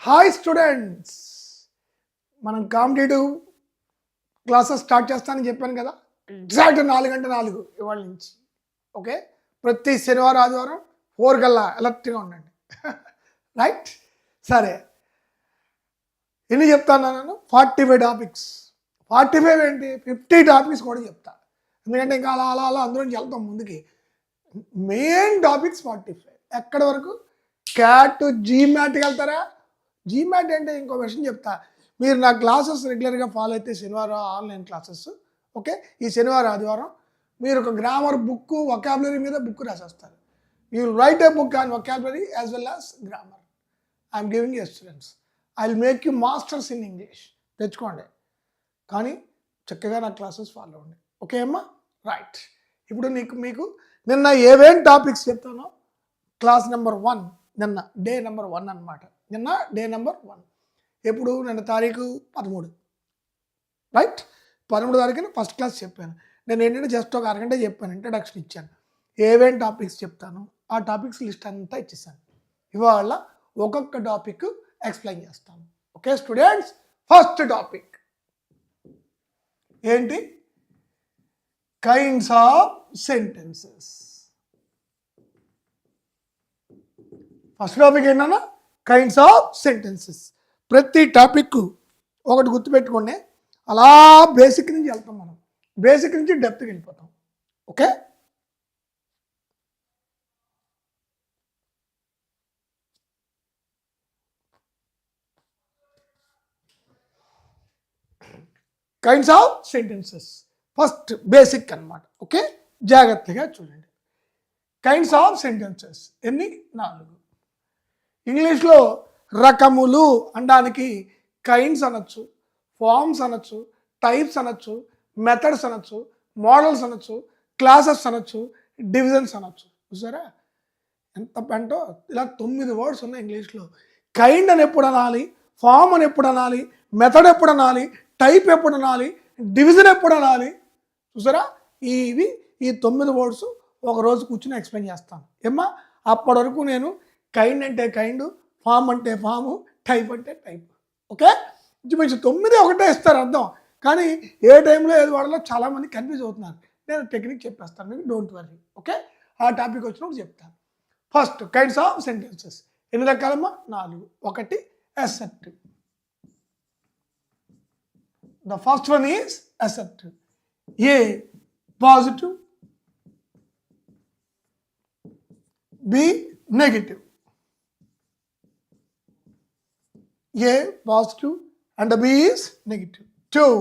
Hi students, మనం competitive classes start చేస్తానని చెప్పాను కదా. ఎగ్జాక్ట్ 4 ఇవాళ నుంచి. ఓకే, ప్రతి శనివారం ఆదివారం 4 గల్లా అలర్ట్గా ఉండండి. రైట్, సరే. ఎన్ని చెప్తాను నేను? 45 టాపిక్స్. 45 ఏంటి, 50 టాపిక్స్ కూడా చెప్తా. ఎందుకంటే ఇంకా అలా అలా అలా అందులో వెళ్తాం ముందుకి. Main topics 45. ఎక్కడి వరకు? క్యాట్ జీమ్యాట్కి వెళ్తారా? జీమ్యాట్ అంటే ఇంకో విషయం చెప్తా. మీరు నా క్లాసెస్ రెగ్యులర్గా ఫాలో అయితే శనివారం ఆన్లైన్ క్లాసెస్. ఓకే, ఈ శనివారం ఆదివారం మీరు ఒక గ్రామర్ బుక్, వొకాబులరీ మీద బుక్ రాసేస్తారు. You will write a book on vocabulary as well as grammar. I'm giving you students. I will make you masters in English. తెచ్చుకోండి, కానీ చక్కగా నా క్లాసెస్ ఫాలో అవ్వండి. ఓకే అమ్మా, రైట్. ఇప్పుడు మీకు నిన్న ఏవేం టాపిక్స్ చెప్తానో క్లాస్ నెంబర్ 1, నిన్న డే నెంబర్ 1 అనమాట. నిన్న డే నెంబర్ 1. ఎప్పుడు? నిన్న తారీఖు 13. రైట్, 13 తారీఖున ఫస్ట్ క్లాస్ చెప్పాను. నేను ఏంటంటే జస్ట్ ఒక అరగంట చెప్పాను, ఇంట్రడక్షన్ ఇచ్చాను. ఏవేం టాపిక్స్ చెప్తాను ఆ టాపిక్స్ లిస్ట్ అంతా ఇచ్చేసాను. ఇవాళ ఒక్కొక్క టాపిక్ ఎక్స్ప్లెయిన్ చేస్తాను. ఓకే స్టూడెంట్స్, ఫస్ట్ టాపిక్ ఏంటి? Kinds of sentences. First topic ఏంటన్నా? Kinds of sentences. ప్రతి టాపిక్ ఒకటి గుర్తుపెట్టుకోండి. అలా బేసిక్ నుంచి వెళ్తాం మనం, బేసిక్ నుంచి డెప్త్కి వెళ్ళిపోతాం. Okay, kinds of sentences first basic అన్నమాట. ఓకే, జాగ్రత్తగా చూడండి. కైండ్స్ ఆఫ్ సెంటెన్సెస్ ఎన్ని? 4. ఇంగ్లీష్లో రకములు అనడానికి కైండ్స్ అనొచ్చు, ఫార్మ్స్ అనొచ్చు, టైప్స్ అనొచ్చు, మెథడ్స్ అనొచ్చు, మోడల్స్ అనొచ్చు, క్లాసెస్ అనొచ్చు, డివిజన్స్ అనొచ్చు. చూసారా ఎంత పెంటో? ఇలా 9 వర్డ్స్ ఉన్నాయి ఇంగ్లీష్లో. కైండ్ అని ఎప్పుడు అనాలి, ఫార్మ్ అని ఎప్పుడు అనాలి, మెథడ్ ఎప్పుడు అనాలి, టైప్ ఎప్పుడు అనాలి, డివిజన్ ఎప్పుడు అనాలి? చూసారా, ఈ 9 వర్డ్స్ ఒక రోజు కూర్చుని ఎక్స్ప్లెయిన్ చేస్తాను. ఏమ్మా, అప్పటి వరకు నేను కైండ్ అంటే కైండ్, ఫామ్ అంటే ఫాము, టైప్ అంటే టైప్. ఓకే, ఇంచుమించు 9 ఒకటే ఇస్తారు అర్థం, కానీ ఏ టైంలో ఏది వాడాలో చాలామంది కన్ఫ్యూజ్ అవుతున్నారు. నేను టెక్నిక్ చెప్పేస్తాను మీకు, డోంట్ వర్రీ. ఓకే, ఆ టాపిక్ వచ్చినప్పుడు చెప్తాను. ఫస్ట్ కైండ్స్ ఆఫ్ సెంటెన్సెస్ ఎన్ని రకాలమ్మా? 4. 1 assertive. The first one is assertive. A positive, B negative. A positive and B is negative. 2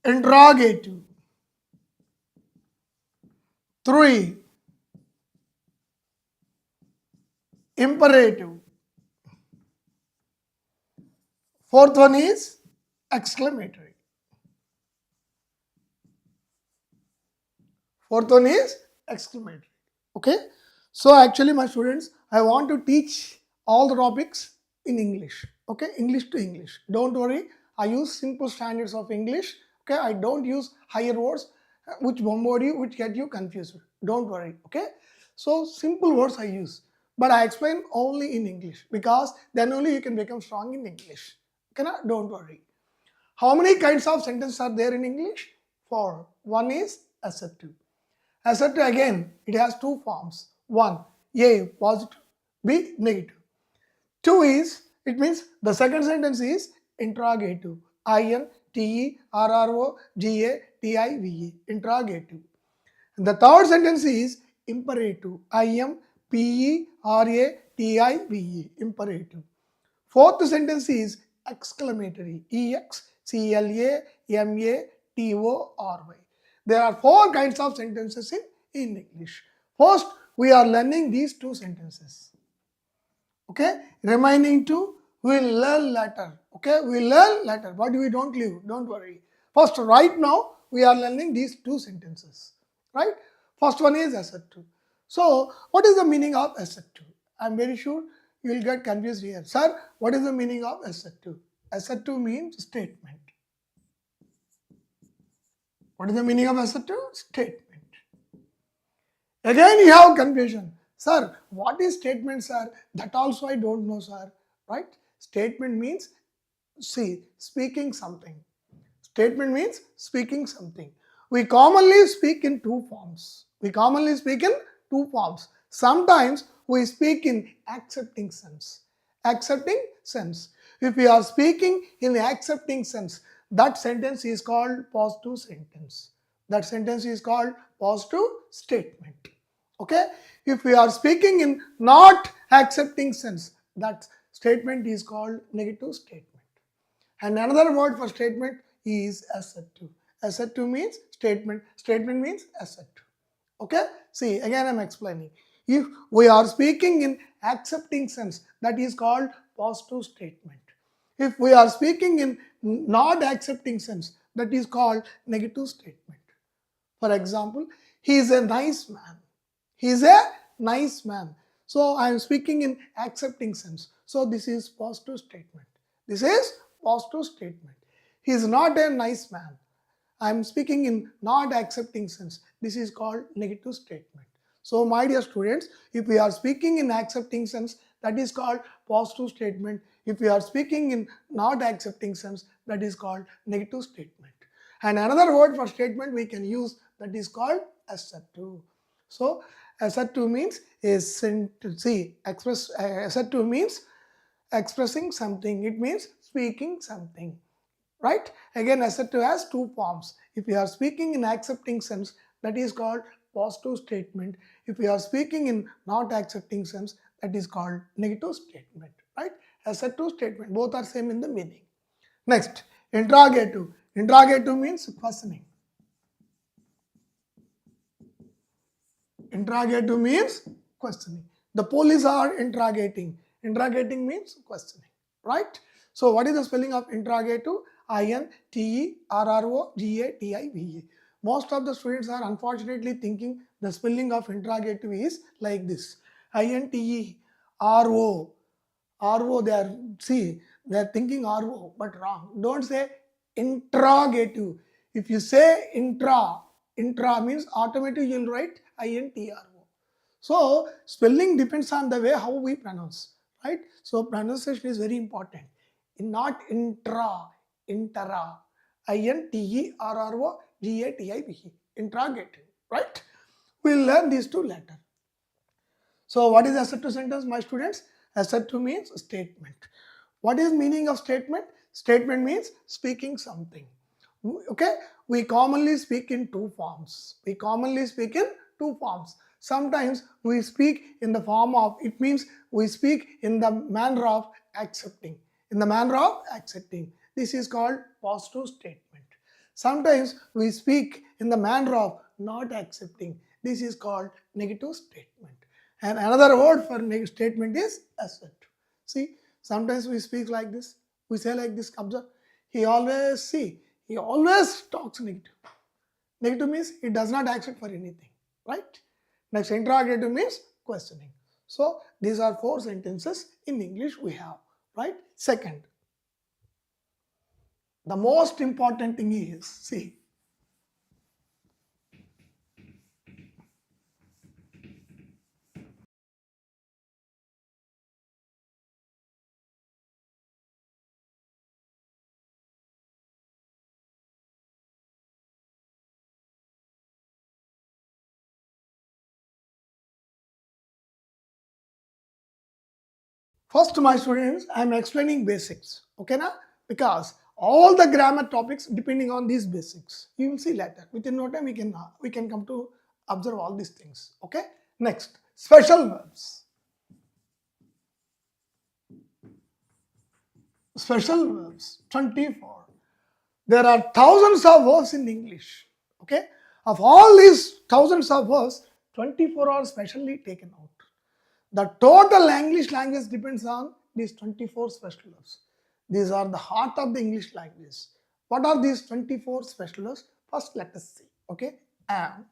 interrogative. 3 imperative. 4th one is exclamatory. 4th one is exclamatory. Okay, so actually my students, I want to teach all the topics in English. Okay, English to English. Don't worry, I use simple standards of English. Okay, I don't use higher words which bombard you, which get you confused. Don't worry. Okay, so simple words I use, but I explain only in English, because then only you can become strong in English. Okay, na? Don't worry. How many kinds of sentences are there in English? 4. One is assertive. Assertive, again, it has 2 forms. 1, A positive, B negative. 2 is, it means the second sentence is interrogative. INTERROGATIVE, interrogative. And the third sentence is imperative. IMPERATIVE, imperative. Fourth sentence is exclamatory. EXCLAMATORY. There are 4 kinds of sentences in English. First, we are learning these 2 sentences. Okay, remaining 2 we will learn later. Okay, we will learn later, but we don't leave. Don't worry. First, right now we are learning these 2 sentences. Right? First one is assertive. So, what is the meaning of assertive? I am very sure you will get confused here. Sir, what is the meaning of assertive? Assertive means statement. What is the meaning of assertive? Statement. Again you have confusion. Sir, what is statement, sir? That also I don't know, sir. Right? Statement means, see, speaking something. Statement means speaking something. We commonly speak in two forms. We commonly speak in two forms. Sometimes we speak in accepting sense. Accepting sense. If we are speaking in the accepting sense, that sentence is called positive sentence. That sentence is called positive statement. Okay? If we are speaking in not accepting sense, that statement is called negative statement. And another word for statement is assertive. Assertive means statement. Statement means assertive. Okay? See, again I'm explaining. If we are speaking in accepting sense, that is called positive statement. If we are speaking in not accepting sense, that is called negative statement. For example, he is a nice man. He is a nice man. So I am speaking in accepting sense. So this is positive statement. This is positive statement. He is not a nice man. I am speaking in not accepting sense. This is called negative statement. So my dear students, if we are speaking in accepting sense, that is called positive statement. If we are speaking in not accepting sense, that is called negative statement. And another word for statement we can use, that is called assertive. So assertive means assertive means expressing something. It means speaking something. Right? Again, assertive has two forms. If we are speaking in accepting sense, that is called positive statement. If we are speaking in not accepting sense, that is called negative statement. Right? Assertive statement, both are same in the meaning. Next, interrogative. Interrogative means questioning. Interrogative means questioning. The police are interrogating. Interrogating means questioning. Right? So what is the spelling of interrogative? interrogative. Most of the students are unfortunately thinking the spelling of interrogative is like this. INTERO. RO, they are thinking RO, but wrong. Don't say interrogative. If you say intra means automatically you'll write INTRO. So spelling depends on the way how we pronounce, right? So pronunciation is very important. Not intra, intera, INTERROGATIVE, interrogative, right? We'll learn these two later. So what is assertive sentence, my students? Assertive means statement. What is meaning of statement? Statement means speaking something. Okay, we commonly speak in two forms. We commonly speak in two forms. Sometimes we speak in the form of, it means we speak in the manner of accepting. In the manner of accepting. This is called positive statement. Sometimes we speak in the manner of not accepting. This is called negative statement. And another word for negative statement is assert. See, sometimes we speak like this. We say like this, observe. He always talks negative. Negative means he does not accept for anything, right? Next, interrogative means questioning. So these are four sentences in English we have, right? Second, the most important thing is, see, first, my students, I am explaining basics. Okay, na? Because all the grammar topics depending on these basics. You will see later. Within no time we can come to observe all these things. Okay. Next, special verbs. Special verbs 24. There are thousands of verbs in English. Okay. Of all these thousands of verbs, 24 are specially taken out. The total English language depends on these 24 special verbs. These are the heart of the English language. What are these 24 special verbs? First, let us see. Okay, am,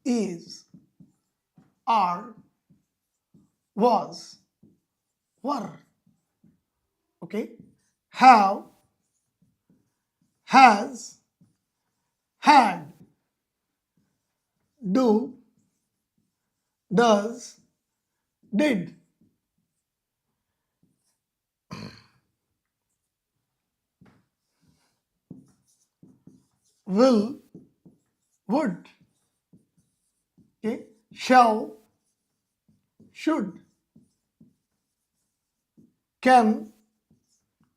is, are, was, were. Okay, have, has, had, do, does, did. Will, would. Okay. Shall, should. Can,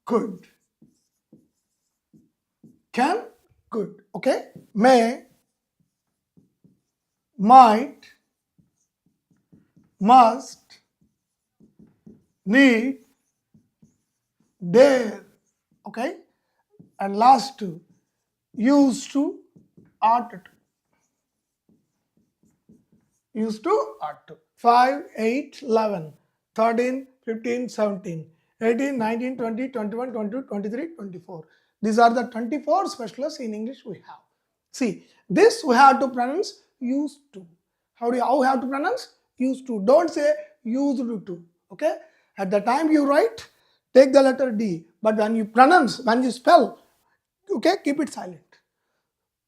could. Can, could. Okay. May, might, must, need, dare. Okay. And last two, used to, ought to. Used to, ought to. 5, 8, 11, 13, 15, 17, 18, 19, 20, 21, 22, 23, 24. These are the 24 specialists in English we have. See, this we have to pronounce used to. How have to pronounce? Used to. Don't say used to. Okay? At the time you write, take the letter D. But when you pronounce, when you spell, okay, keep it silent.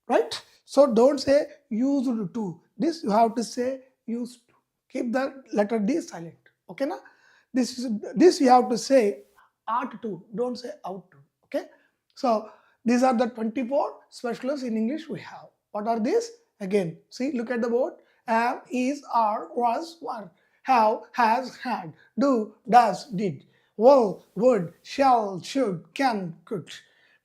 Right? So don't say used to. This you have to say used to. Keep the letter D silent. Okay, na? This you have to say ought to. Don't say out to. Okay. So these are the 24 specialists in English we have. What are these? Again, see, look at the board. Am, is, are, was, were, have, has, had, do, does, did, will, would, shall, should, can, could,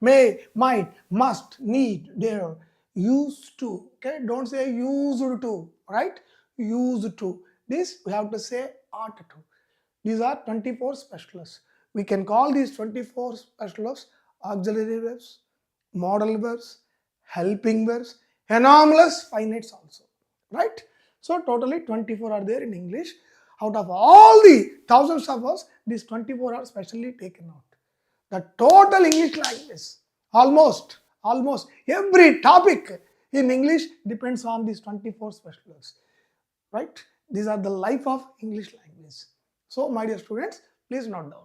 may, might, must, need, dare, used to. Okay, don't say used to, right? Used to. This we have to say ought to. These are 24 specialists. We can call these 24 specialists auxiliary verbs, modal verbs, helping verbs, anomalous finites also, right? So totally 24 are there in English. Out of all the thousands of us, these 24 are specially taken out. The total English language, almost every topic in English depends on these 24 specialists, right? These are the life of English language. So my dear students, please note down.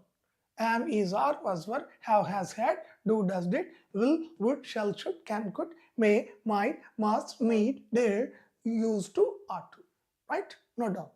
Am, is, are, was, were, have, has, had, do, does, did, will, would, shall, should, can, could, may, might, must, need, dare, used to, ought to. Right? Note down.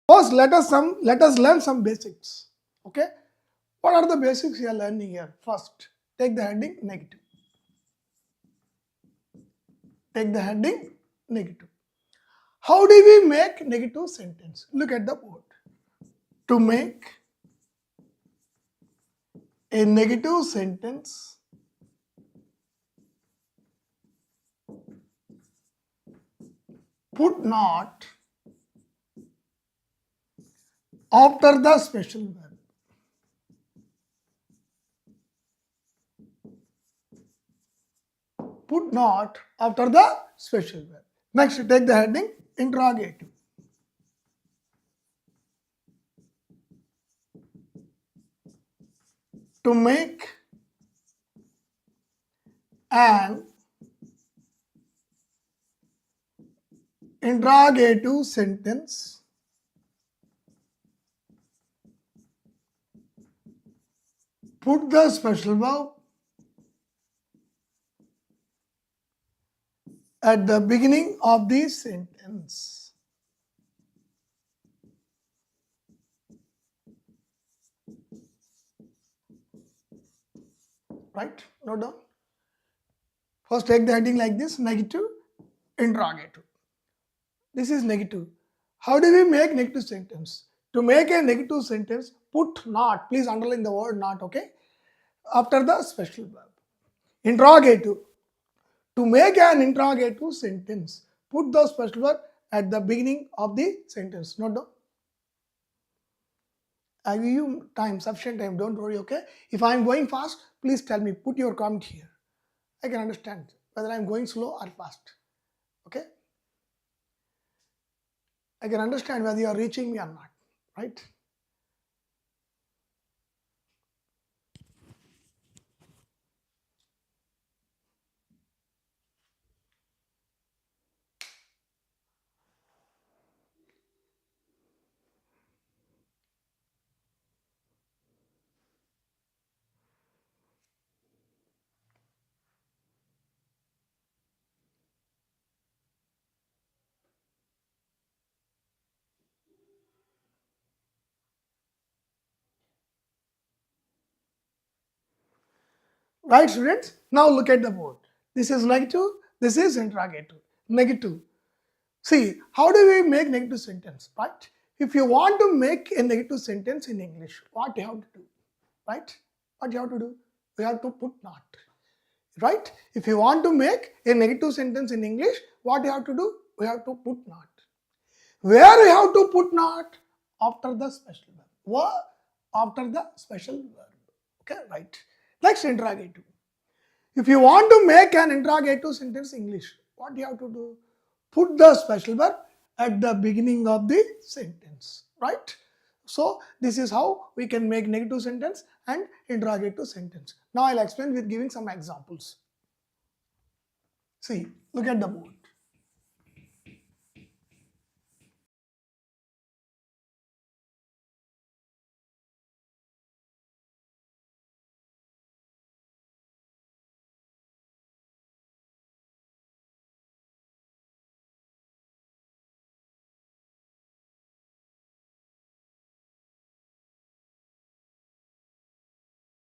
First, let us learn some basics. Okay? What are the basics you are learning here? First, take the heading negative. Take the heading negative. How do we make negative sentence? Look at the board. To make a negative sentence, put not after the special verb. Put not after the special verb. Next, take the heading interrogative. To make an interrogative sentence, put the special verb at the beginning of the sentence. Right? Note down. First, take the heading like this: negative, interrogative. This is negative. How do we make negative sentence? To make a negative sentence, put not. Please underline the word not, okay? After the special verb. Interrogative. To make an interrogative sentence, put the special verb at the beginning of the sentence. Note down. I give you time, sufficient time, don't worry, okay? If I am going fast, please tell me, put your comment here. I can understand whether I am going slow or fast, okay? I can understand whether you are reaching me or not, right? Right, students? Now look at the board. This is negative, this is interrogative. Negative. See, how do we make negative sentence, right? If you want to make a negative sentence in English, what you have to do, right? What you have to do? We have to put not, right? If you want to make a negative sentence in English, what you have to do? We have to put not. Where we have to put not? After the special verb. What? After the special verb. Okay, right. Next, interrogative. If you want to make an interrogative sentence in English, what do you have to do? Put the special verb at the beginning of the sentence, right? So this is how we can make negative sentence and interrogative sentence. Now I'll explain with giving some examples. See, look at the board.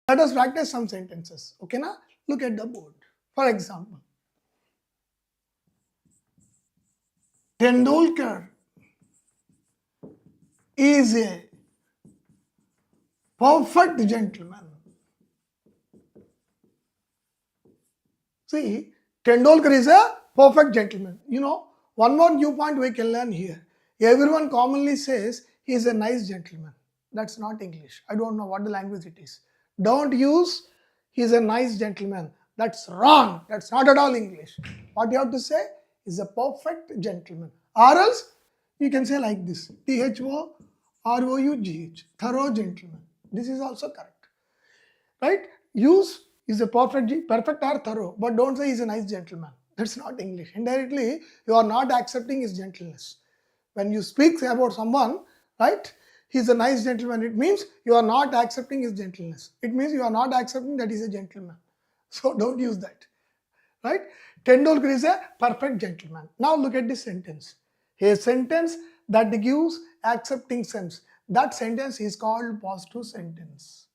Let us practice some sentences. Okay, now look at the board. For example, Tendulkar is a perfect gentleman. See, Tendulkar is a perfect gentleman. You know, one more new point we can learn here. Everyone commonly says he is a nice gentleman. That's not English. I don't know what the language it is. Don't use he is a nice gentleman. That's wrong. That's not at all English. What you have to say is a perfect gentleman. Or else you can say like this. THOROUGH. Thorough gentleman. This is also correct. Right? Use is a perfect or thorough, but don't say he's a nice gentleman. That's not English. Indirectly, you are not accepting his gentleness. When you speak about someone, right, he's a nice gentleman, it means you are not accepting his gentleness. It means you are not accepting that he's a gentleman. So don't use that. Right? Tendulkar is a perfect gentleman. Now look at this sentence. A sentence that gives accepting sense. That sentence is called positive sentence.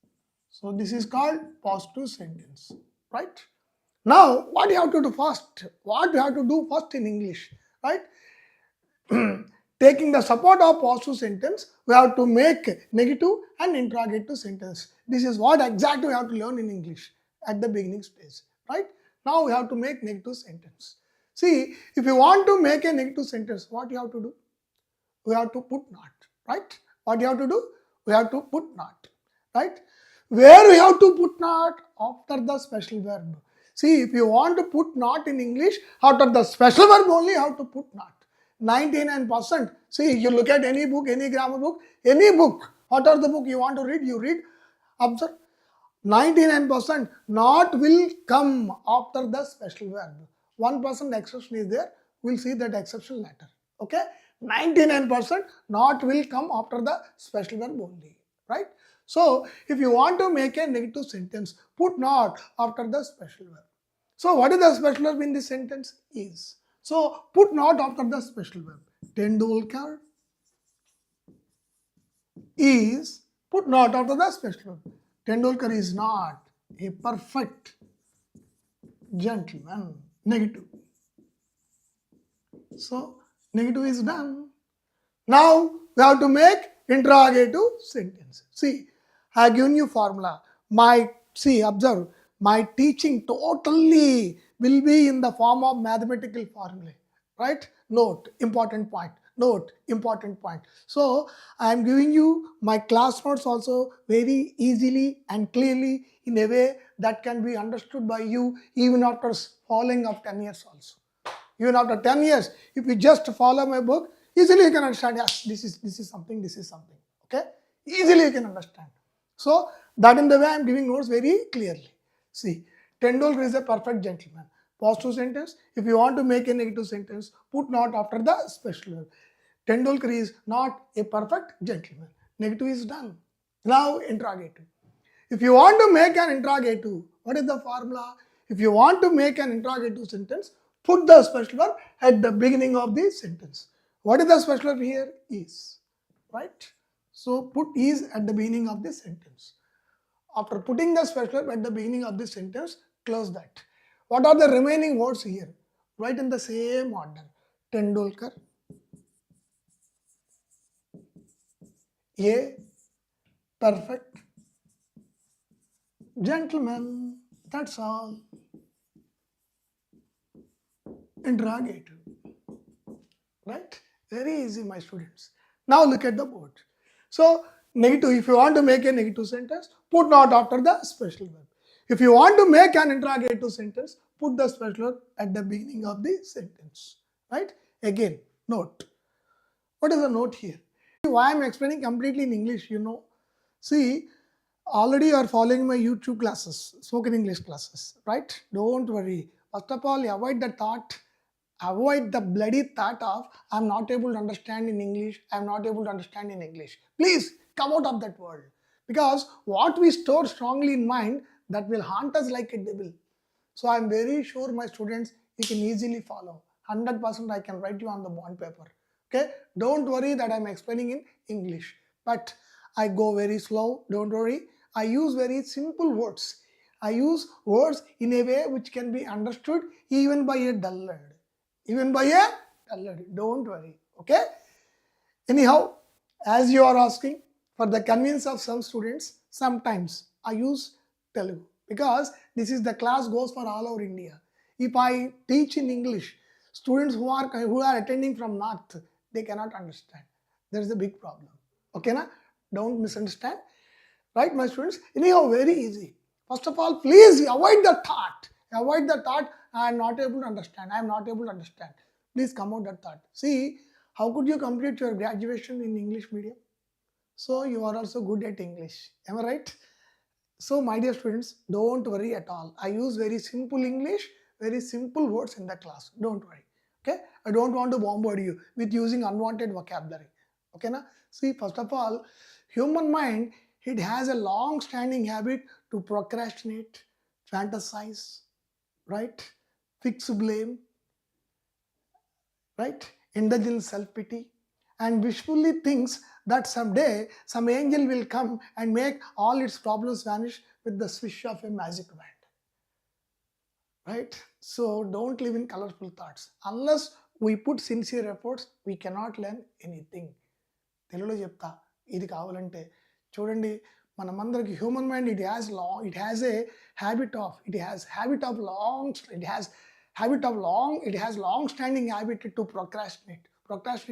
So this is called positive sentence, right? Now, what you have to do first? What you have to do first in English, right? Taking the support of positive sentence, we have to make negative and interrogative sentence. This is what exactly we have to learn in English at the beginning stage, right? Now we have to make negative sentence. See, if you want to make a negative sentence, what you have to do? We have to put not, right? What you have to do? We have to put not, right? Where we have to put not? After the special verb. See, if you want to put not in English, after the special verb only you have to put not. 99%. See, you look at any book, any grammar book, any book, whatever the book you want to read, you read. Observe. 99% not will come after the special verb. 1% exception is there. We'll see that exception later. Okay? 99% not will come after the special verb only. Right? So, if you want to make a negative sentence, put not after the special verb. So, what is the special verb in this sentence? Is. So, put not after the special verb. Tendulkar is, put not after the special verb. Tendulkar is not a perfect gentleman. Negative. So, negative is done. Now, we have to make interrogative sentence. See, I have given you formula. Observe, my teaching totally will be in the form of mathematical formula. right? Note, important point. Note, important point. So I am giving you my class notes also very easily and clearly in a way that can be understood by you even after following of 10 years also. Even after 10 years, if you just follow my book, easily you can understand, yes, this is something, this is something. Okay? Easily you can understand. So that in the way I am giving notes very clearly. See, Tendulkar is a perfect gentleman. Positive sentence. If you want to make a negative sentence, put not after the special verb. Tendulkar is not a perfect gentleman. Negative is done. Now interrogative. If you want to make an interrogative, what is the formula? If you want to make an interrogative sentence, put the special verb at the beginning of the sentence. What is the special verb here? Is. Right? So put is at the beginning of the sentence. After putting the special verb at the beginning of the sentence, close that. What are the remaining words here? Write in the same order. Tendulkar, a perfect gentleman. That's all. Interrogative. Right? Very easy, my students. Now look at the board. So, negative, if you want to make a negative sentence, put not after the special verb. If you want to make an interrogative sentence, put the special verb at the beginning of the sentence. Right? Again, note. What is the note here? Why I am explaining completely in English, you know. See, already you are following my YouTube classes, spoken English classes, right? Don't worry. First of all, avoid the thought, avoid the bloody thought of I'm not able to understand in English, I'm not able to understand in English. Please come out of that world. Because what we store strongly in mind, that will haunt us like a devil. So I'm very sure my students, you can easily follow. 100% I can write you on the bond paper. Okay, don't worry that I'm explaining in English, but I go very slow. Don't worry. I use very simple words. I use words in a way which can be understood even by a dullard. Even by a dullard. Don't worry. Okay. Anyhow, as you are asking, for the convenience of some students, sometimes I use Telugu because this is the class goes for all over India. If I teach in English, students who are attending from north, they cannot understand. There is a big problem. Okay, na? Don't misunderstand. Right, my students? Anyhow, very easy. First of all, please avoid the thought. Avoid the thought, I am not able to understand. I am not able to understand. Please come out that thought. See, how could you complete your graduation in English medium? So you are also good at English. Am I right? So my dear students, don't worry at all. I use very simple English, very simple words in the class. Don't worry. Okay? I don't want to bombard you with using unwanted vocabulary. Okay? Na? See, first of all, human mind, it has a long-standing habit to procrastinate, fantasize, right? Fix blame, right? Indulge in self-pity and wishfully thinks that someday some angel will come and make all its problems vanish with the swish of a magic wand. Right? So don't live in colorful thoughts. Unless we put sincere efforts, we cannot learn anything. తెలుగులో చెప్తా ఇది కావాలంటే చూడండి మనమందరికి human mind it has a long standing habit to procrastinate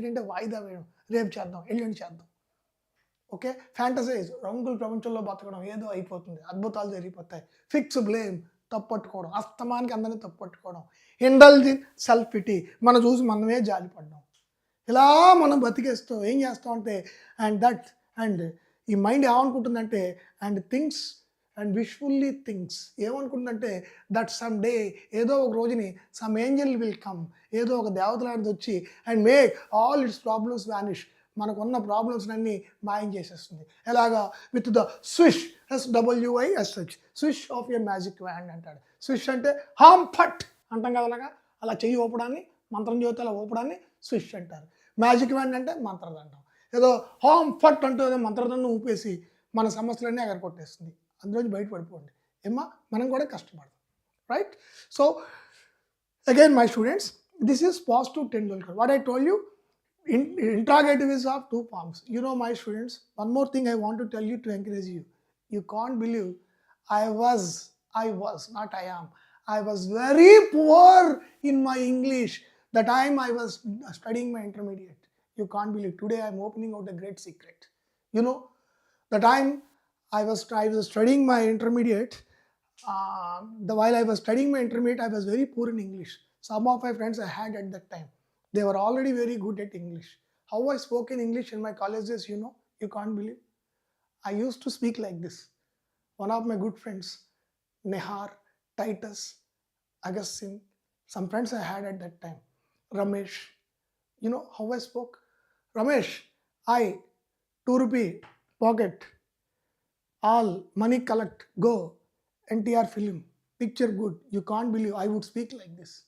అంటే వాయిదా వేయడం, రేపు చేద్దాం, ఎల్లుండి చేద్దాం. ఓకే, ఫ్యాంటసైజ్, రంగుల ప్రపంచంలో బతకడం, ఏదో అయిపోతుంది, అద్భుతాలు జరిగిపోతాయి. ఫిక్స్ బ్లేమ్, తప్పట్టుకోవడం, అస్తమానికి అందరినీ తప్పట్టుకోవడం. ఇండల్జ్ ఇన్ సెల్ఫ్ పిటీ, మనం చూసి మనమే జాలిపడ్డాం. ఇలా మనం బతికేస్తాం. ఏం చేస్తాం అంటే అండ్ ఈ మైండ్ ఏమనుకుంటుందంటే అండ్ విష్ఫుల్లీ థింగ్స్ ఏమనుకుంటుందంటే దట్ సమ్ డే, ఏదో ఒక రోజుని సమ్ ఏంజల్ విల్ కమ్, ఏదో ఒక దేవతలాంటిది వచ్చి and make all it's problems vanish, మనకున్న ప్రాబ్లమ్స్ అన్నీ మాయం చేసేస్తుంది. ఎలాగా? With the swish, SWISH, swish of a magic wand అంటాడు. స్విష్ అంటే హామ్ ఫట్ అంటాం కదా, అలాగా అలా చెయ్యి ఊపడాన్ని, మంత్రం జ్యోతి అలా ఊపడాన్ని స్విష్ అంటారు. మ్యాజిక్ వ్యాండ్ అంటే మంత్రదండం. ఏదో హామ్ ఫట్ అంటూ ఏదో మంత్రదండం ఊపేసి మన సమస్యలన్నీ ఎగర కొట్టేస్తుంది. అందులోంచి బయటపడిపోండి ఏమ్మా, మనం కూడా కష్టపడదాం. Right? So again my students, this is positive Tendulkar. What I told you, interrogative is of two forms. You know, my students, one more thing I want to tell you to encourage you. You can't believe I was, not I am. I was very poor in my English. The time I was studying my intermediate, you can't believe. Today I'm opening out a great secret. You know, the time I was studying my intermediate, while I was studying my intermediate, I was very poor in English. Some of my friends I had at that time, they were already very good at English. How I spoke in English in my colleges, you can't believe. I used to speak like this. One of my good friends, Nehar, Titus, Augustine, some friends I had at that time, Ramesh. You know how I spoke? Ramesh, I, 2 rupee, pocket, all, money collect, go, NTR film, picture good. You can't believe I would speak like this.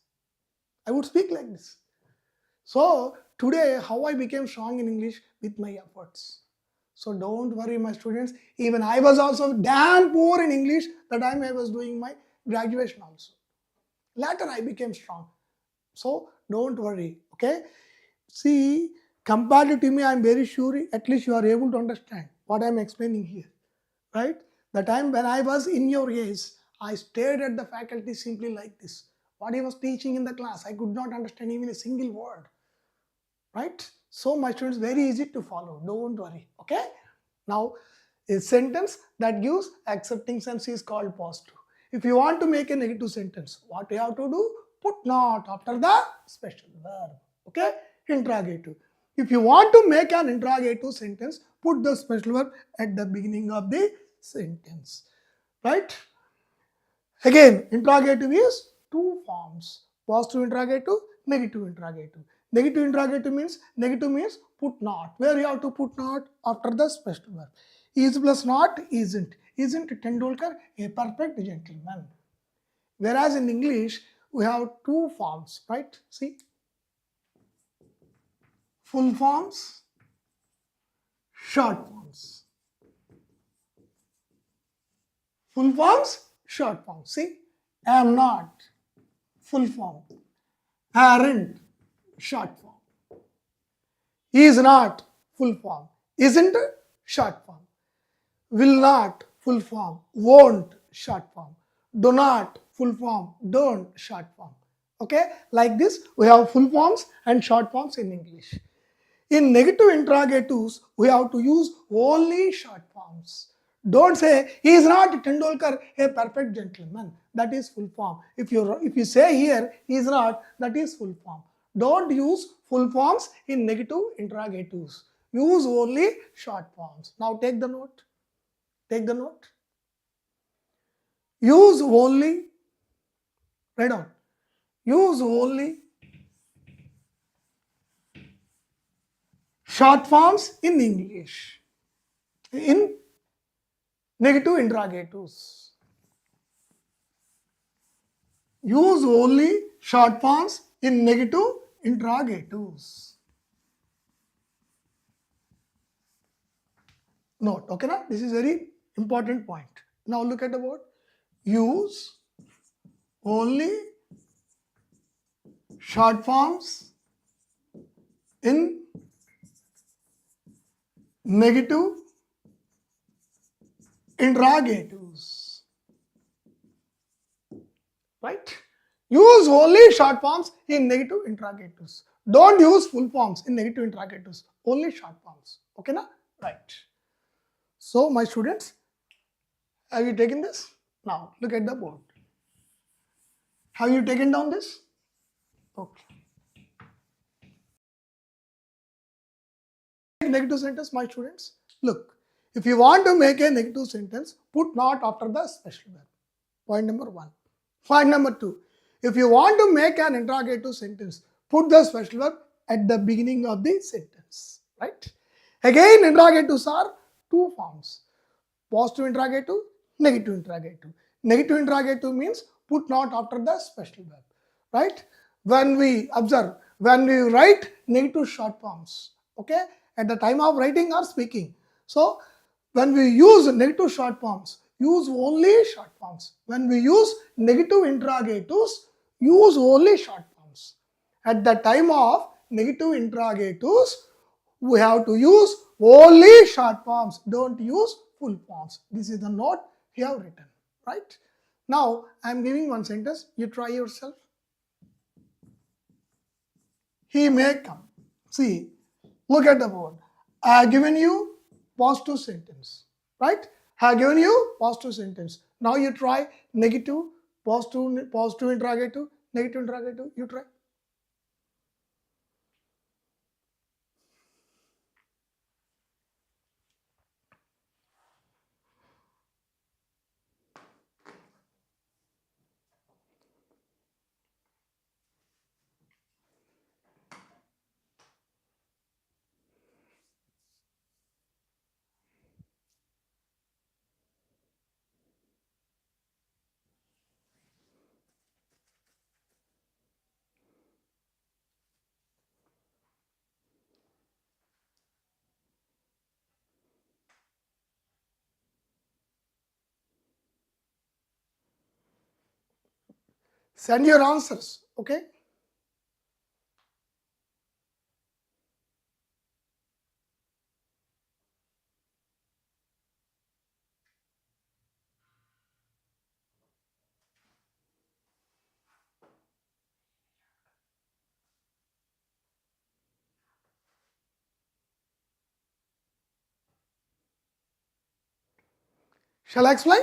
I would speak like this. So today, how I became strong in English with my efforts. So don't worry, my students. Even I was also damn poor in English the time I was doing my graduation also. Later, I became strong. So don't worry. Okay. See, compared to me, I'm very sure at least you are able to understand what I'm explaining here. Right? The time when I was in your age, I stared at the faculty simply like this. What he was teaching in the class, I could not understand even a single word. Right? So my students, very easy to follow. Don't worry. Okay? Now, a sentence that gives accepting sense is called positive. If you want to make a negative sentence, what you have to do? Put not after the special verb. Okay? Interrogative. If you want to make an interrogative sentence, put the special verb at the beginning of the sentence. Right? Again, interrogative is two forms. Positive interrogative, negative interrogative. Negative means put not. Where you have to put not? After the special verb. Is plus not isn't. Isn't Tendulkar a perfect gentleman? Whereas in English, we have two forms, right? See, full forms, short forms. Full forms, short forms. See, am not, full form. Aren't, short form. Is not, full form. Isn't, short form. Will not, full form. Won't, short form. Do not, full form. Don't, short form. Okay, like this we have full forms and short forms in English. In negative interrogatives, we have to use only short forms. Don't say he is not Tendulkar a perfect gentleman. That is full form. If you say here he is not, that is full form. Don't use full forms in negative interrogatives. Use only short forms. Now take the note. Take the note. Use only, write down. Use only short forms in English. In negative interrogatives. Use only short forms in negative interrogatives. Note, okay na? This is very important point. Now look at the word. Use only short forms in negative interrogatives. Right? Use only short forms in negative interrogatives. Don't use full forms in negative interrogatives. Only short forms. Okay na? Right. So my students, have you taken this? Now look at the board. Have you taken down this? Okay. Negative sentence, my students. Look, if you want to make a negative sentence, put not after the special verb. Point number 1. Point number 2. If you want to make an interrogative sentence, put the special verb at the beginning of the sentence. Right? Again, interrogatives are two forms. Positive interrogative, negative interrogative. Negative interrogative means put not after the special verb. Right? When we observe, when we write negative short forms, okay, at the time of writing or speaking. So, when we use negative short forms, use only short forms. When we use negative interrogatives, use only short forms. At the time of negative interrogatives, we have to use only short forms. Don't use full forms. This is the note you have written. Right? Now, I am giving one sentence. You try yourself. He may come. See, look at the board. I have given you positive sentence, right? I have given you positive sentence. Now you try negative, positive interrogative, negative interrogative. You try. Send your answers, okay? Shall I explain?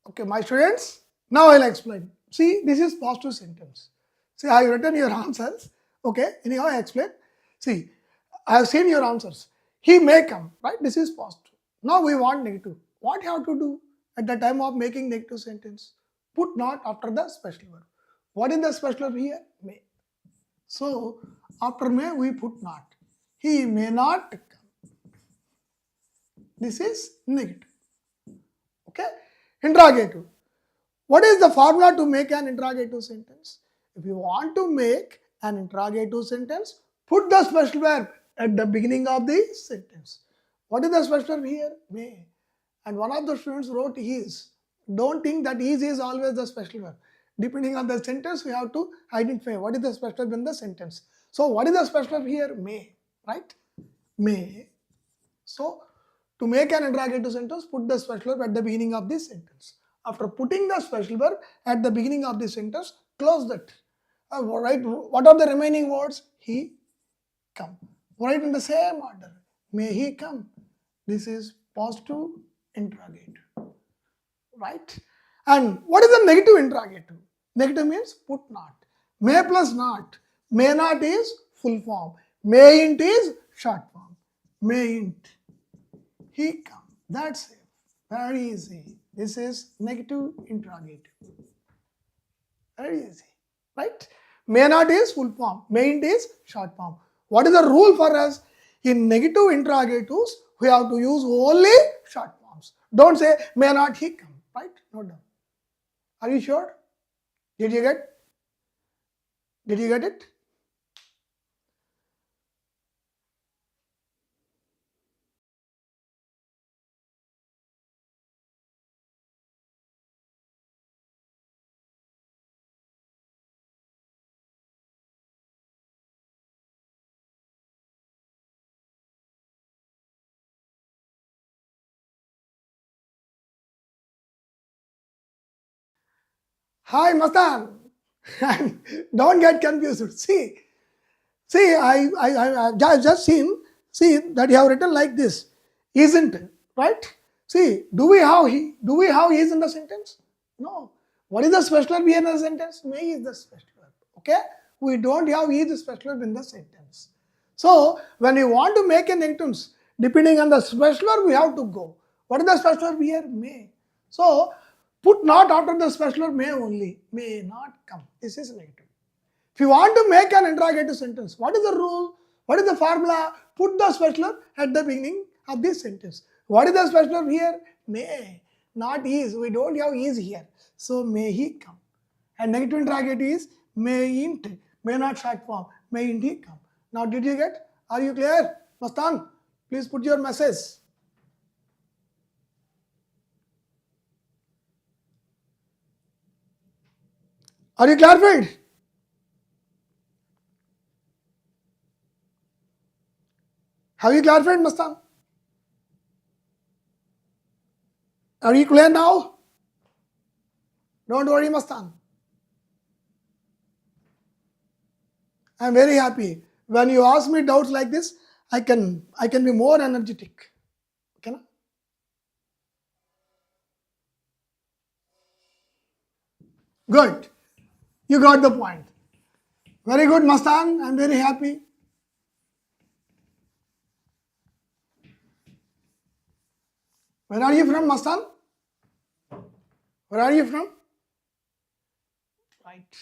Okay, my students, now I'll explain. See, this is positive sentence. See, I have written your answers. Okay, anyhow, I explain. See, I have seen your answers. He may come, right? This is positive. Now we want negative. What you have to do at the time of making negative sentence? Put not after the special verb. What is the special verb here? May. So, after may, we put not. He may not come. This is negative. Okay? Interrogative. What is the formula to make an interrogative sentence? If you want to make an interrogative sentence, put the special verb at the beginning of the sentence. What is the special verb here? May. And one of the students wrote is. Don't think that is always the special verb. Depending on the sentence, we have to identify what is the special verb in the sentence. So, what is the special verb here? May. Right? May. So, to make an interrogative sentence, put the special verb at the beginning of this sentence. After putting the special verb at the beginning of the sentence, close that. Write what are the remaining words? He come. Write in the same order. May he come. This is positive interrogative. Right? And what is the negative interrogative? Negative means put not. May plus not. May not is full form. Mayn't is short form. Mayn't. He come. That's it. Very easy. This is negative interrogative. Very easy. Right? May not is full form. Mayn't is short form. What is the rule for us? In negative interrogatives, we have to use only short forms. Don't say may not he come. Right? Note down. Are you sure? Did you get it? Hi, Mastan. Don't get confused. See, I just see that you have written like this, isn't, right? See, do we have is in the sentence? No. What is the special verb here in the sentence? May is the special verb. Okay? We don't have is the special verb in the sentence. So, when you want to make a sentence, depending on the special verb, we have to go. What is the special verb here? May. So, put not after the special verb may only. May not come. This is negative. If you want to make an interrogative sentence, what is the rule? What is the formula? Put the special verb at the beginning of this sentence. What is the special verb here? May, not is. We don't have is here. So, may he come. And negative interrogative is mayn't, may not short form, mayn't he come. Now, did you get? Are you clear? Mastan? Please put your message. Are you clarified? Have you clarified, Mastan? Are you clear now? Don't worry, Mastan. I am very happy. When you ask me doubts like this, I can be more energetic. Okay? Na? Good. You got the point. Very good, Mastan. I am very happy. Where are you from, Mastan? Where are you from? Right.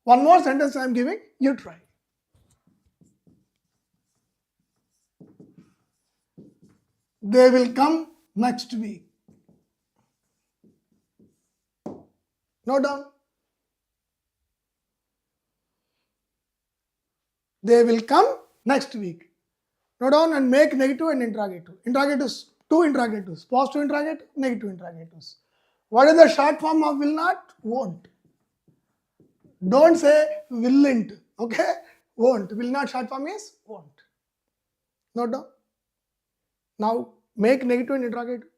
One more sentence I am giving. You try. They will come next week. Note down. They will come next week. Note down and make negative and interrogative. Interrogatives, two interrogatives. Positive interrogative, negative interrogatives. What is the short form of will not? Won't. Don't say willn't. Okay? Won't. Will not short form is won't. Note down. Now make negative and interrogative.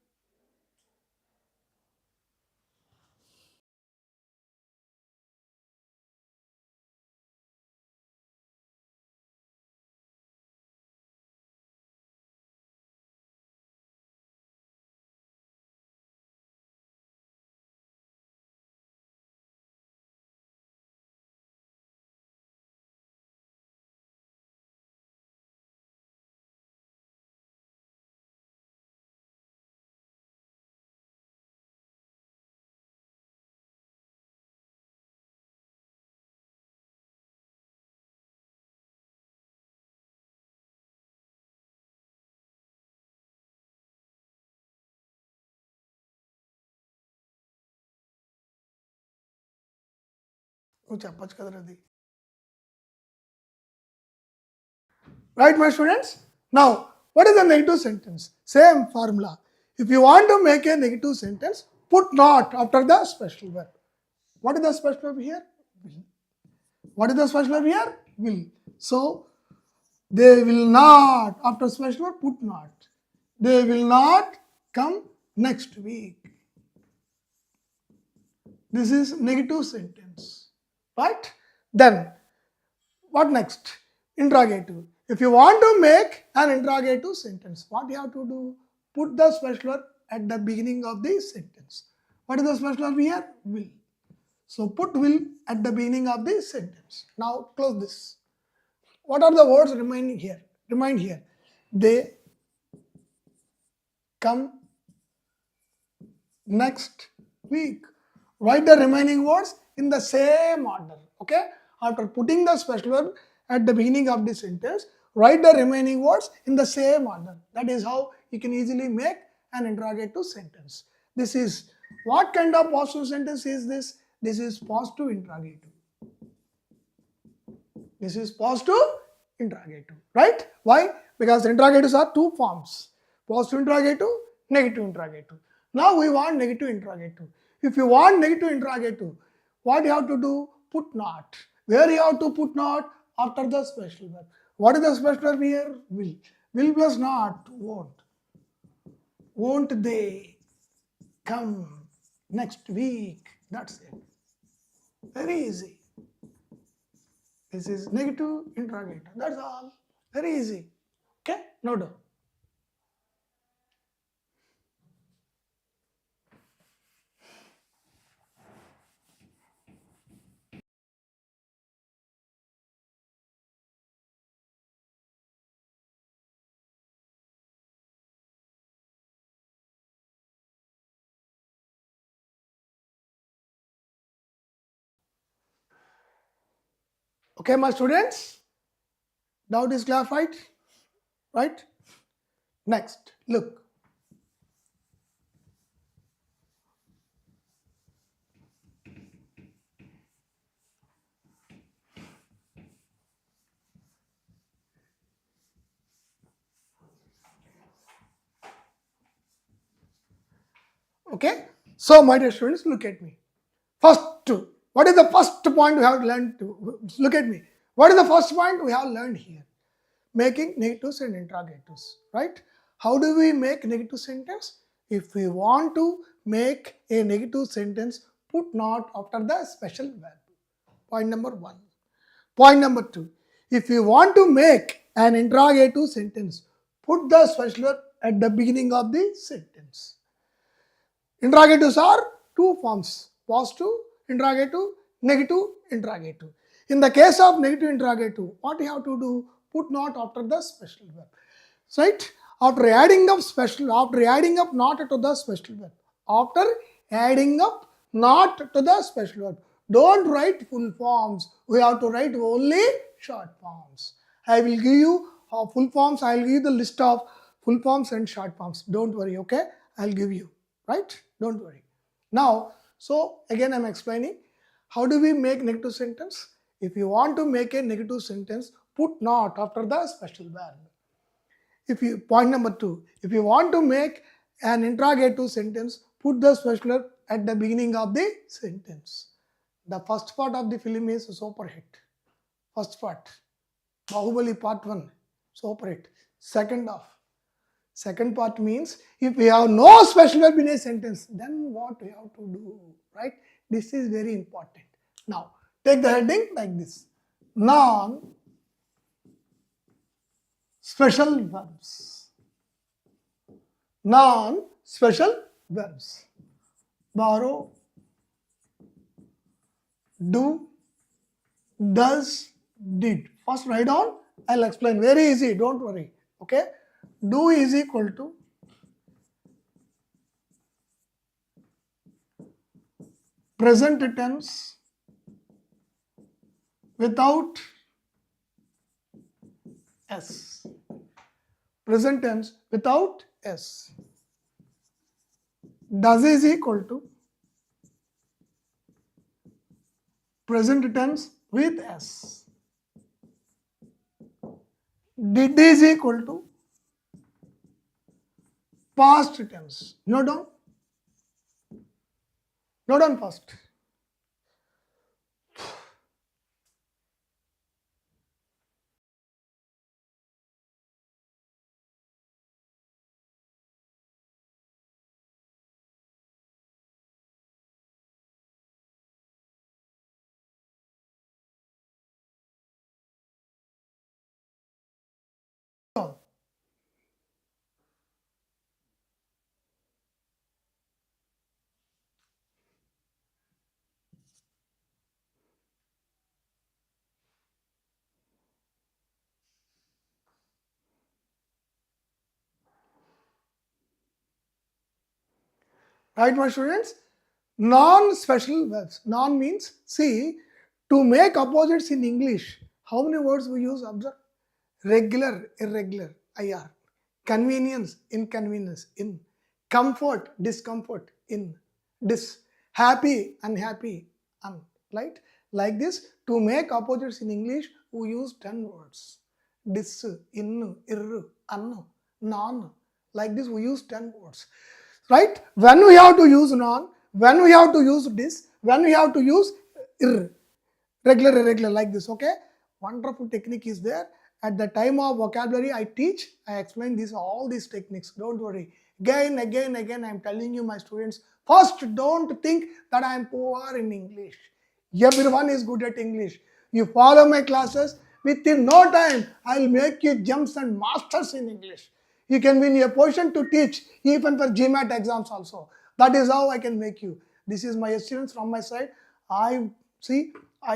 Right, my students? Now, what is a negative sentence? Same formula. If you want to make a negative sentence, put not after the special verb. What is the special verb here? Will. What is the special verb here? Will. So, they will not, after special verb, put not. They will not come next week. This is negative sentence. Right? Then, what next? Interrogative. If you want to make an interrogative sentence, what you have to do? Put the special verb at the beginning of the sentence. What is the special verb here? Will. So put will at the beginning of the sentence. Now close this. What are the words remaining here? Remind here. They come next week. Write the remaining words in the same order. Okay? After putting the special verb at the beginning of the sentence, write the remaining words in the same order. That is how you can easily make an interrogative sentence. This is, what kind of positive sentence is this? This is positive interrogative. This is positive interrogative, right? Why? Because interrogatives are two forms: positive interrogative, negative interrogative. Now we want negative interrogative. If you want negative interrogative, what you have to do? Put not. Where you have to put not? After the special verb. What is the special verb here? Will. Will plus not, won't. Won't they come next week? That's it. Very easy. This is negative interrogator. That's all. Very easy. Okay? No doubt. Okay, my students? Doubt is clarified? Right? Next, look. Okay? So, my dear students, look at me. First, what is the first point we have learned to look at me? What is the first point we have learned here? Making negatives and interrogatives, right? How do we make negative sentence? If we want to make a negative sentence, put not after the special verb. Point number one. Point number two. If you want to make an interrogative sentence, put the special verb at the beginning of the sentence. Interrogatives are two forms: positive interrogative, negative interrogative. In the case of negative interrogative, what you have to do? Put not after the special verb. Right? After adding up not to the special verb. After adding up not to the special verb. Don't write full forms. We have to write only short forms. I will give you full forms. I will give you the list of full forms and short forms. Don't worry, okay? I'll give you. Right? Don't worry. Now, so again I'm explaining how do we make negative sentence. If you want to make a negative sentence, put not after the special verb. Point number two, if you want to make an interrogative sentence, put the special verb at the beginning of the sentence. The first part of the film is super hit. First part, Bahubali part 1, super hit. Second part means if we have no special verb in a sentence, then what we have to do, right? This is very important. Now, take the heading like this. Non-special verbs. Non-special verbs. Borrow, do, does, did. First write down, I'll explain. Very easy, don't worry. Okay? Do is equal to present tense without S. Present tense without S. Does is equal to present tense with S. Did is equal to past tense. Note down. Note down first. Right, my students? Non-special verbs. Non means, see, to make opposites in English, how many words we use? Observe. Regular, irregular, IR. Convenience, inconvenience, in. Comfort, discomfort, in. Dis. Happy, unhappy, un. Right? Like this, to make opposites in English, we use 10 words. Dis, in, ir, un, non. Like this, we use 10 words. Right? When we have to use non, when we have to use this, when we have to use regular, irregular, like this, okay? Wonderful technique is there. At the time of vocabulary I teach, I explain all these techniques. Don't worry. Again, I'm telling you, my students, first don't think that I am poor in English. Everyone is good at English. You follow my classes, within no time, I'll make you jumps and masters in English. You can be in a position to teach even for GMAT exams also. That is how I can make you. This is my assurance from my side. I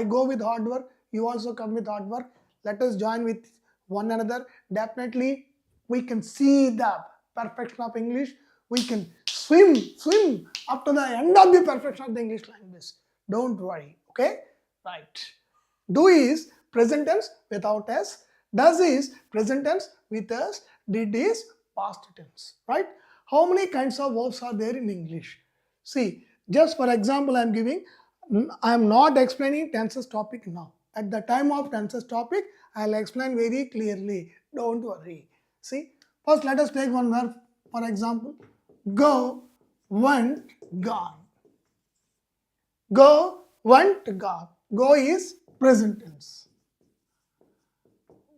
go with hard work. You also come with hard work. Let us join with one another. Definitely, we can see the perfection of English. We can swim up to the end of the perfection of the English language. Don't worry. Okay? Right. Do is present tense without S. Does is present tense with S. Did is past tense. Right? How many kinds of verbs are there in English? See, just for example, I am not explaining tenses topic now. At the time of tenses topic, I'll explain very clearly. Don't worry. See, first let us take one verb. For example, go, went, gone. Go, went, gone. Go is present tense.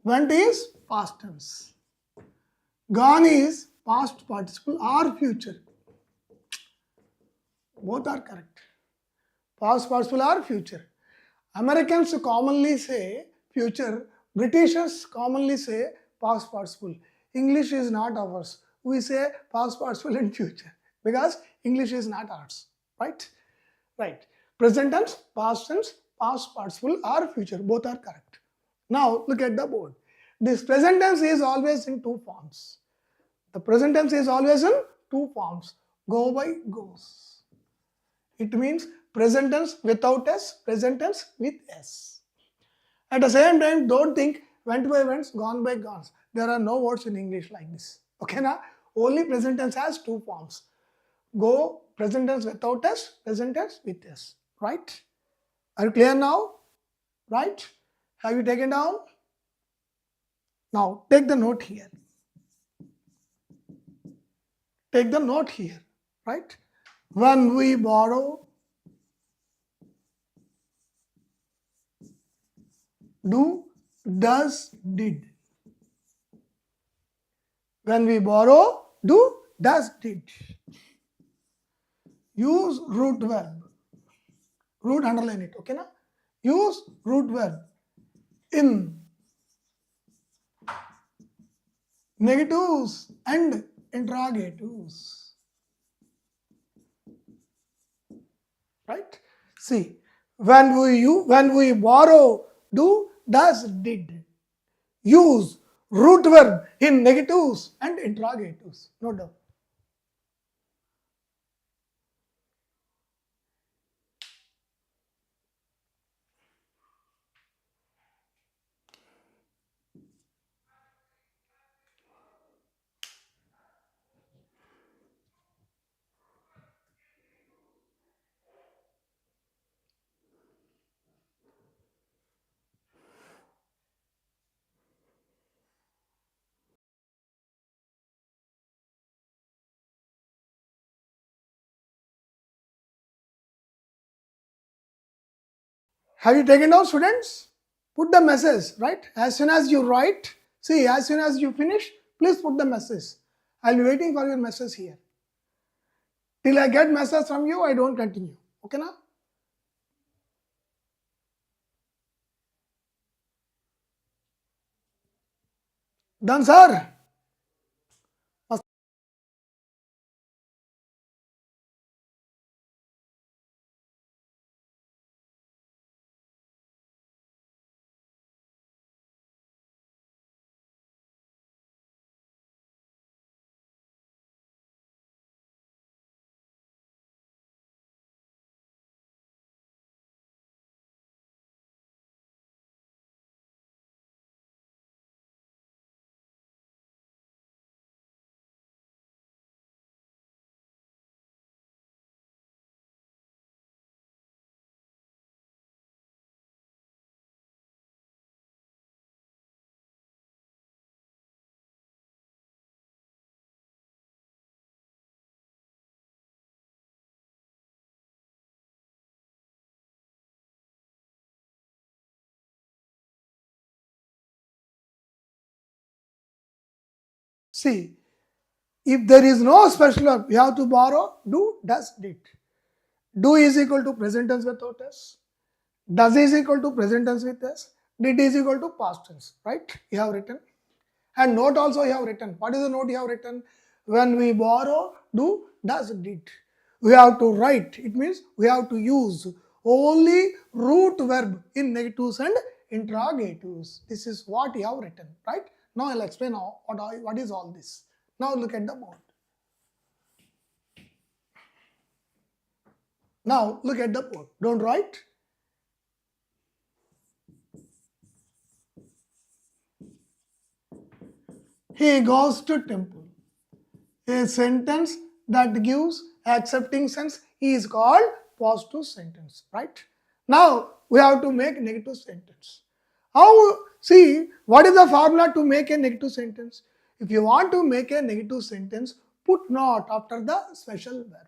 Went is past tense. Gone is past participle or future. Both are correct. Past participle or future. Americans commonly say future. Britishers commonly say past participle. English is not ours. We say past participle and future because English is not ours. Right? Right. Present tense, past participle or future. Both are correct. Now look at the board. This present tense is always in two forms. The present tense is always in two forms. Go by, goes. It means present tense without s, present tense with s. At the same time, don't think went by wents, gone by gones. There are no words in English like this. Okay, na? Only present tense has two forms. Go, present tense without s, present tense with s. Right? Are you clear now? Right? Have you taken down? Now, take the note here. Take the note here. Right? When we borrow, do, does, did. When we borrow, do, does, did. Use root verb. Root, underline it, okay na? Use root verb in negatives and interrogatives. Right? See, when we borrow, do, does, did. Use root verb in negatives and interrogatives. No doubt. Have you taken down, students? Put the message, right? As soon as you write, see, as soon as you finish, please put the message. I'll be waiting for your message here. Till I get message from you, I don't continue. Okay, na? Done, sir? See, if there is no special verb, we have to borrow do, does, did. Do is equal to present tense without s. Does is equal to present tense with s. Did is equal to past tense, right? You have written. And note also you have written. What is the note you have written? When we borrow, do, does, did. We have to write. It means we have to use only root verb in negatives and interrogatives. This is what you have written, right? Now I'll explain what is all this. Now look at the board. Now look at the board. Don't write. He goes to temple. A sentence that gives accepting sense is called positive sentence, right? Now we have to make negative sentence. How? See, what is the formula to make a negative sentence? If you want to make a negative sentence, put not after the special verb.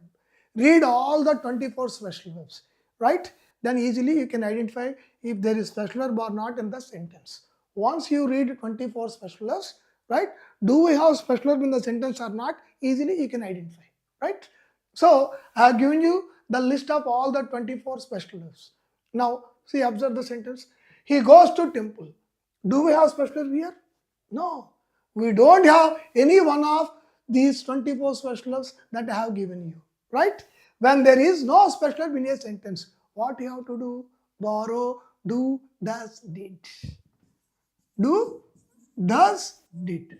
Read all the 24 special verbs, right? Then easily you can identify if there is special verb or not in the sentence. Once you read 24 special verbs, right? Do we have special verb in the sentence or not? Easily you can identify, right? So I have given you the list of all the 24 special verbs. Now see, observe the sentence. He goes to temple. Do we have special verb here? No. We don't have any one of these 24 special verbs that I have given you, right? When there is no special verb in a sentence, what you have to do? Borrow, do, does, did. Do, does, did.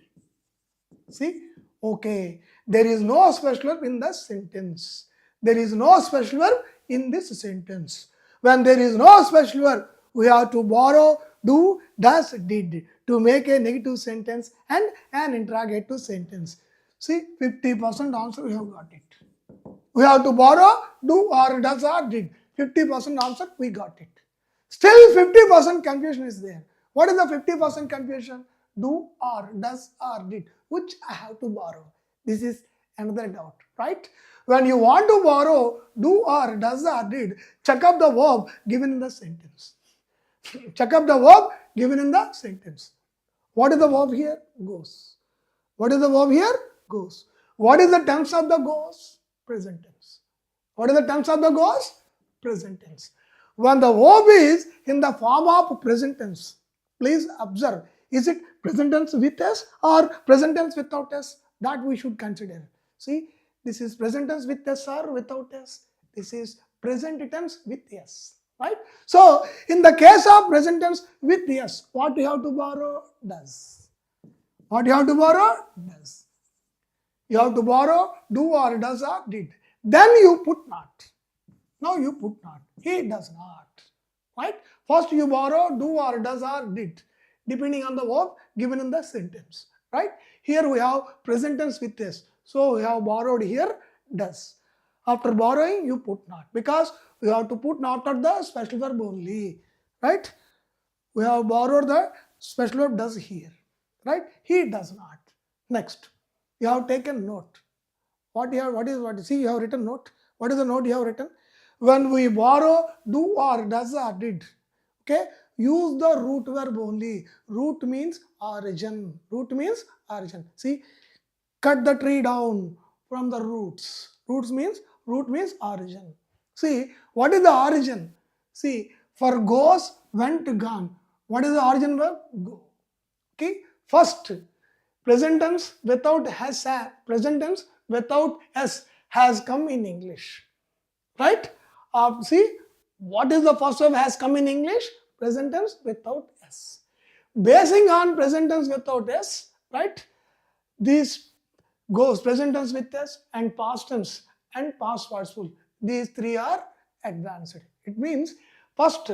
See? Okay. There is no special verb in the sentence. There is no special verb in this sentence. When there is no special verb, we have to borrow, do, does, did to make a negative sentence and an interrogative sentence. See, 50% answer we have got it. We have to borrow, do, or does, or did. 50% answer we got it. Still 50% confusion is there. What is the 50% confusion? Do, or does, or did, which I have to borrow. This is another doubt, right? When you want to borrow do, or does, or did, check up the verb given in the sentence. Check up the verb given in the sentence. What is the verb here? Goes. What is the verb here? Goes. What is the tense of the goes? Present tense. What is the tense of the goes? Present tense. When the verb is in the form of present tense, please observe, is it present tense with s or present tense without s? That we should consider. See, this is present tense with s or without s. This is present tense with s, right? So, in the case of present tense with s, what you have to borrow? Does. What you have to borrow? Does. You have to borrow do, or does, or did. Then you put not. Now you put not. He does not. Right? First you borrow do, or does, or did, depending on the verb given in the sentence. Right? Here we have present tense with s. So we have borrowed here does. After borrowing, you put not, because we have to put not at the special verb only. Right? We have borrowed the special verb does here. Right? He does not. Next, you have taken note. What is see, you have written note. What is the note you have written? When we borrow do, or does, or did, okay, use the root verb only. Root means origin. Root means origin. See, cut the tree down from the roots. Root means origin. See, what is the origin? See, for goes, went, gone. What is the origin verb? Go. Okay, first, present tense without has, present tense without s has come in English. Right? See, what is the first verb has come in English? Present tense without s. Basing on present tense without s, right? These goes present tense with s and past tense and past participle. These three are advanced. It means first,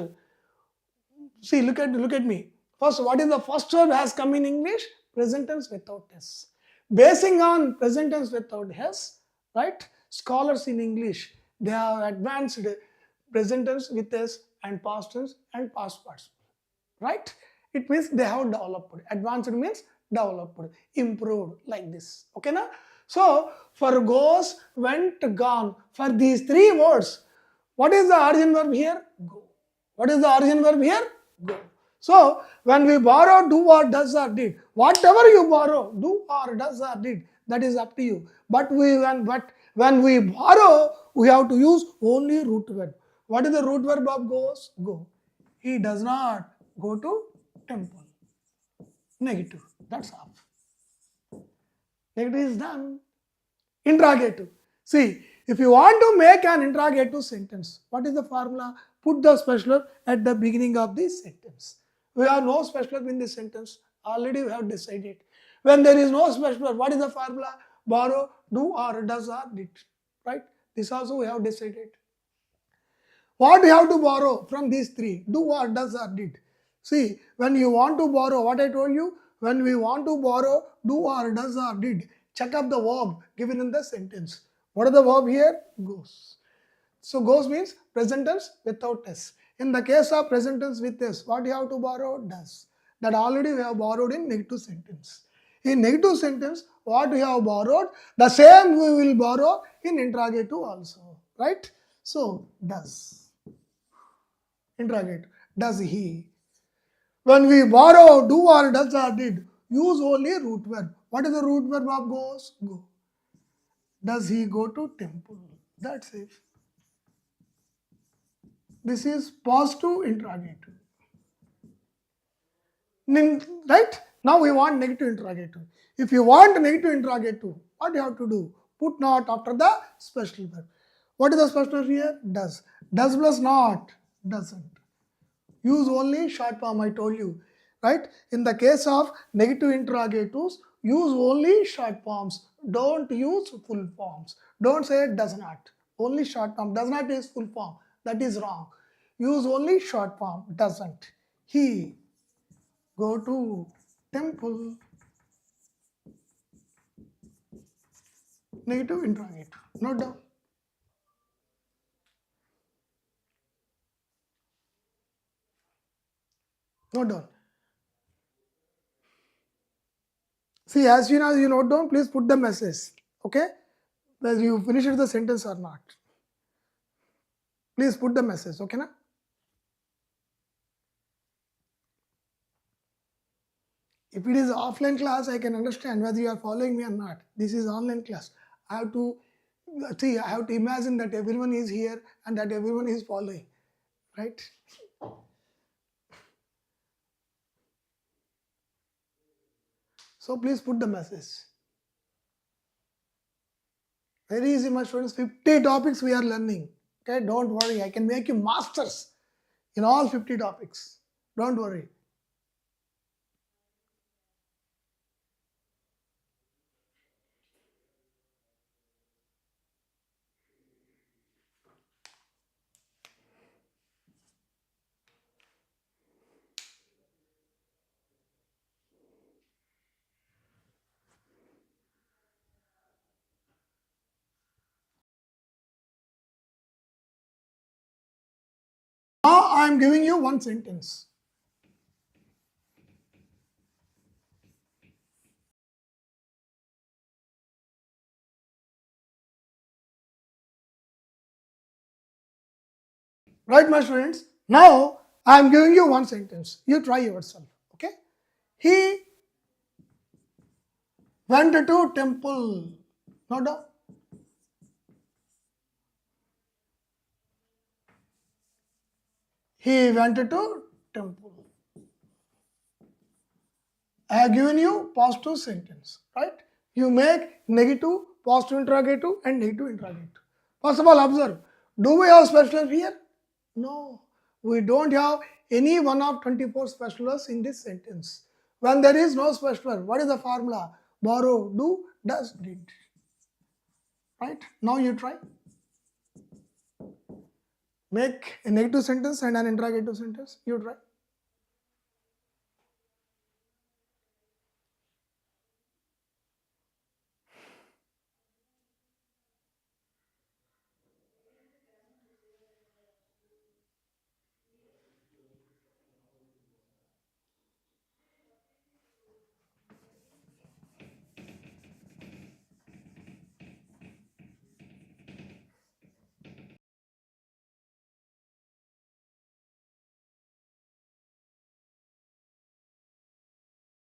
see, look at me. First, what is the first verb has come in English? Present tense without s. Basing on present tense without s, right? Scholars in English, they have advanced present tense with s and past tense and past participle, right? It means they have developed. Advanced means developed, improved, like this. Okay, na? So for goes, went, gone, for these three words, what is the origin verb here? Go. What is the origin verb here? Go. So when we borrow do, or does, or did, whatever you borrow, do, or does, or did, that is up to you. But when we borrow, we have to use only root verb. What is the root verb of goes? Go. He does not go to temple. Negative. That's all. Negative is done. Interrogative. See, if you want to make an interrogative sentence, what is the formula? Put the special verb at the beginning of this sentence. We have no special verb in this sentence. Already we have decided. When there is no special verb, what is the formula? Borrow, do, or does, or did. Right? This also we have decided. What we have to borrow from these three? Do, or does, or did. See, when you want to borrow, what I told you? When we want to borrow, do, or does, or did, check up the verb given in the sentence. What is the verb here? Goes. So goes means present tense without s. In the case of present tense with s, what you have to borrow? Does. That already we have borrowed in negative sentence. In negative sentence, what we have borrowed, the same we will borrow in interrogative also. right? So does, interrogate, does he? When we borrow, do or does or did, use only root verb. What is the root verb of goes? Go. Does he go to temple? That's it. This is positive interrogative. Right? Now we want negative interrogative. If you want negative interrogative, what you have to do? Put not after the special verb. What is the special verb here? Does. Does plus not, doesn't. Use only short form, I told you. Right? In the case of negative interrogatives, use only short forms. Don't use full forms. Don't say does not. Only short form. Does not is full form. That is wrong. Use only short form. Doesn't. He go to temple. Negative interrogative. Note down. Note down. See, as soon as you note down, please put the message. Okay? Whether you finish the sentence or not. Please put the message. Okay, na? If it is offline class, I can understand whether you are following me or not. This is online class. I have to see, I have to imagine that everyone is here and that everyone is following. Right? So please put the message. Very easy, my students. 50 topics we are learning. Okay, don't worry. I can make you masters in all 50 topics. Don't worry. Now I am giving you one sentence. Right, my students? Now I am giving you one sentence. You try yourself. Okay? He went to temple. No doubt. He went to temple. I have given you positive sentence, right? You make negative, positive interrogative and negative interrogative. First of all, observe. Do we have special verb here? No. We don't have any one of 24 special verbs in this sentence. When there is no special verb, what is the formula? Borrow, do, does, did. Right? Now you try. Make a negative sentence and an interrogative sentence. You try.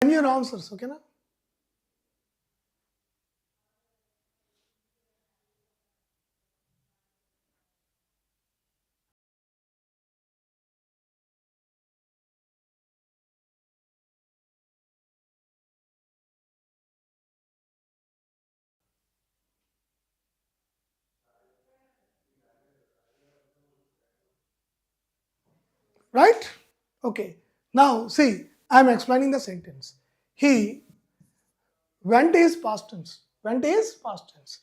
And your answers, okay? Na? Right? Okay. Now see, I am explaining the sentence. He went is past tense. Went is past tense.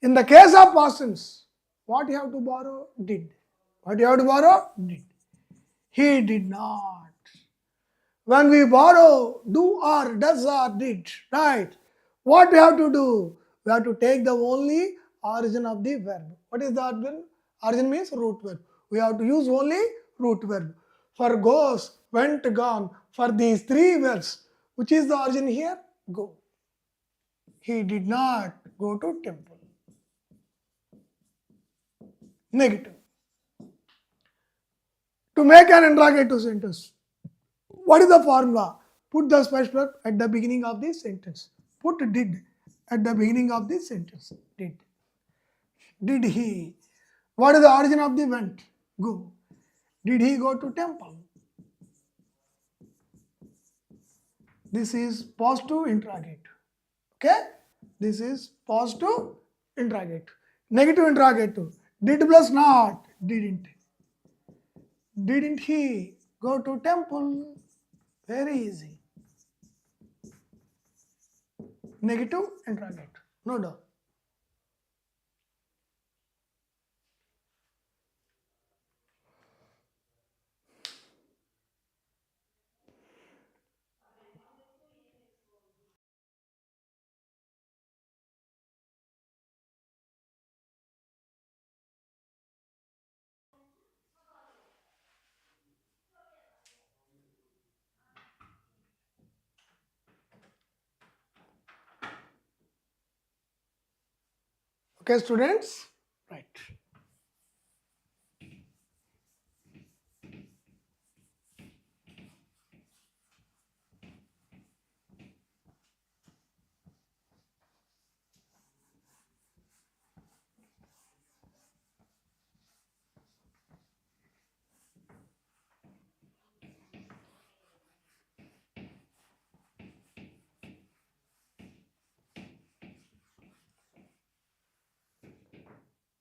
In the case of past tense, what you have to borrow? Did. What you have to borrow? Did. He did not. When we borrow do or does or did, right? What we have to do? We have to take the only origin of the verb. What is the origin? Origin means root verb. We have to use only root verb. For goes, went, gone. For these three verbs, which is the origin here? Go. He did not go to temple. Negative. To make an interrogative sentence, what is the formula? Put the special verb at the beginning of the sentence. Put did at the beginning of the sentence. Did. Did he? What is the origin of the went? Go. Did he go to temple? This is positive interrogative. Okay? This is positive interrogative. Negative interrogative. Did plus not. Didn't. Didn't he go to temple? Very easy. Negative interrogative. No doubt. Okay, students? Right.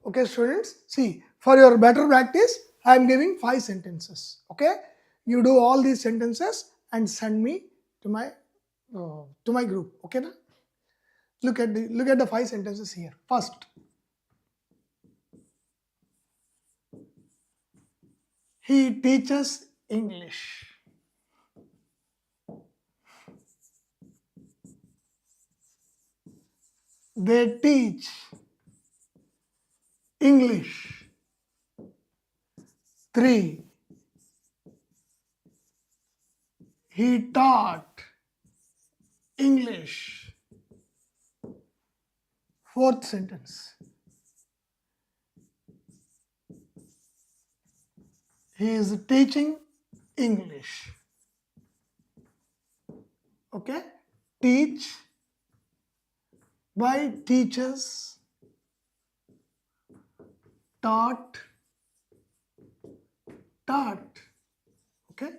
Okay, students, see, for your better practice, I am giving 5 sentences. Okay, you do all these sentences and send me to my group. Okay, na? Look at the 5 sentences here. First, he teaches English. They teach English. 3. He taught English. Fourth sentence. He is teaching English. Okay? Teach by teachers, taught. Okay?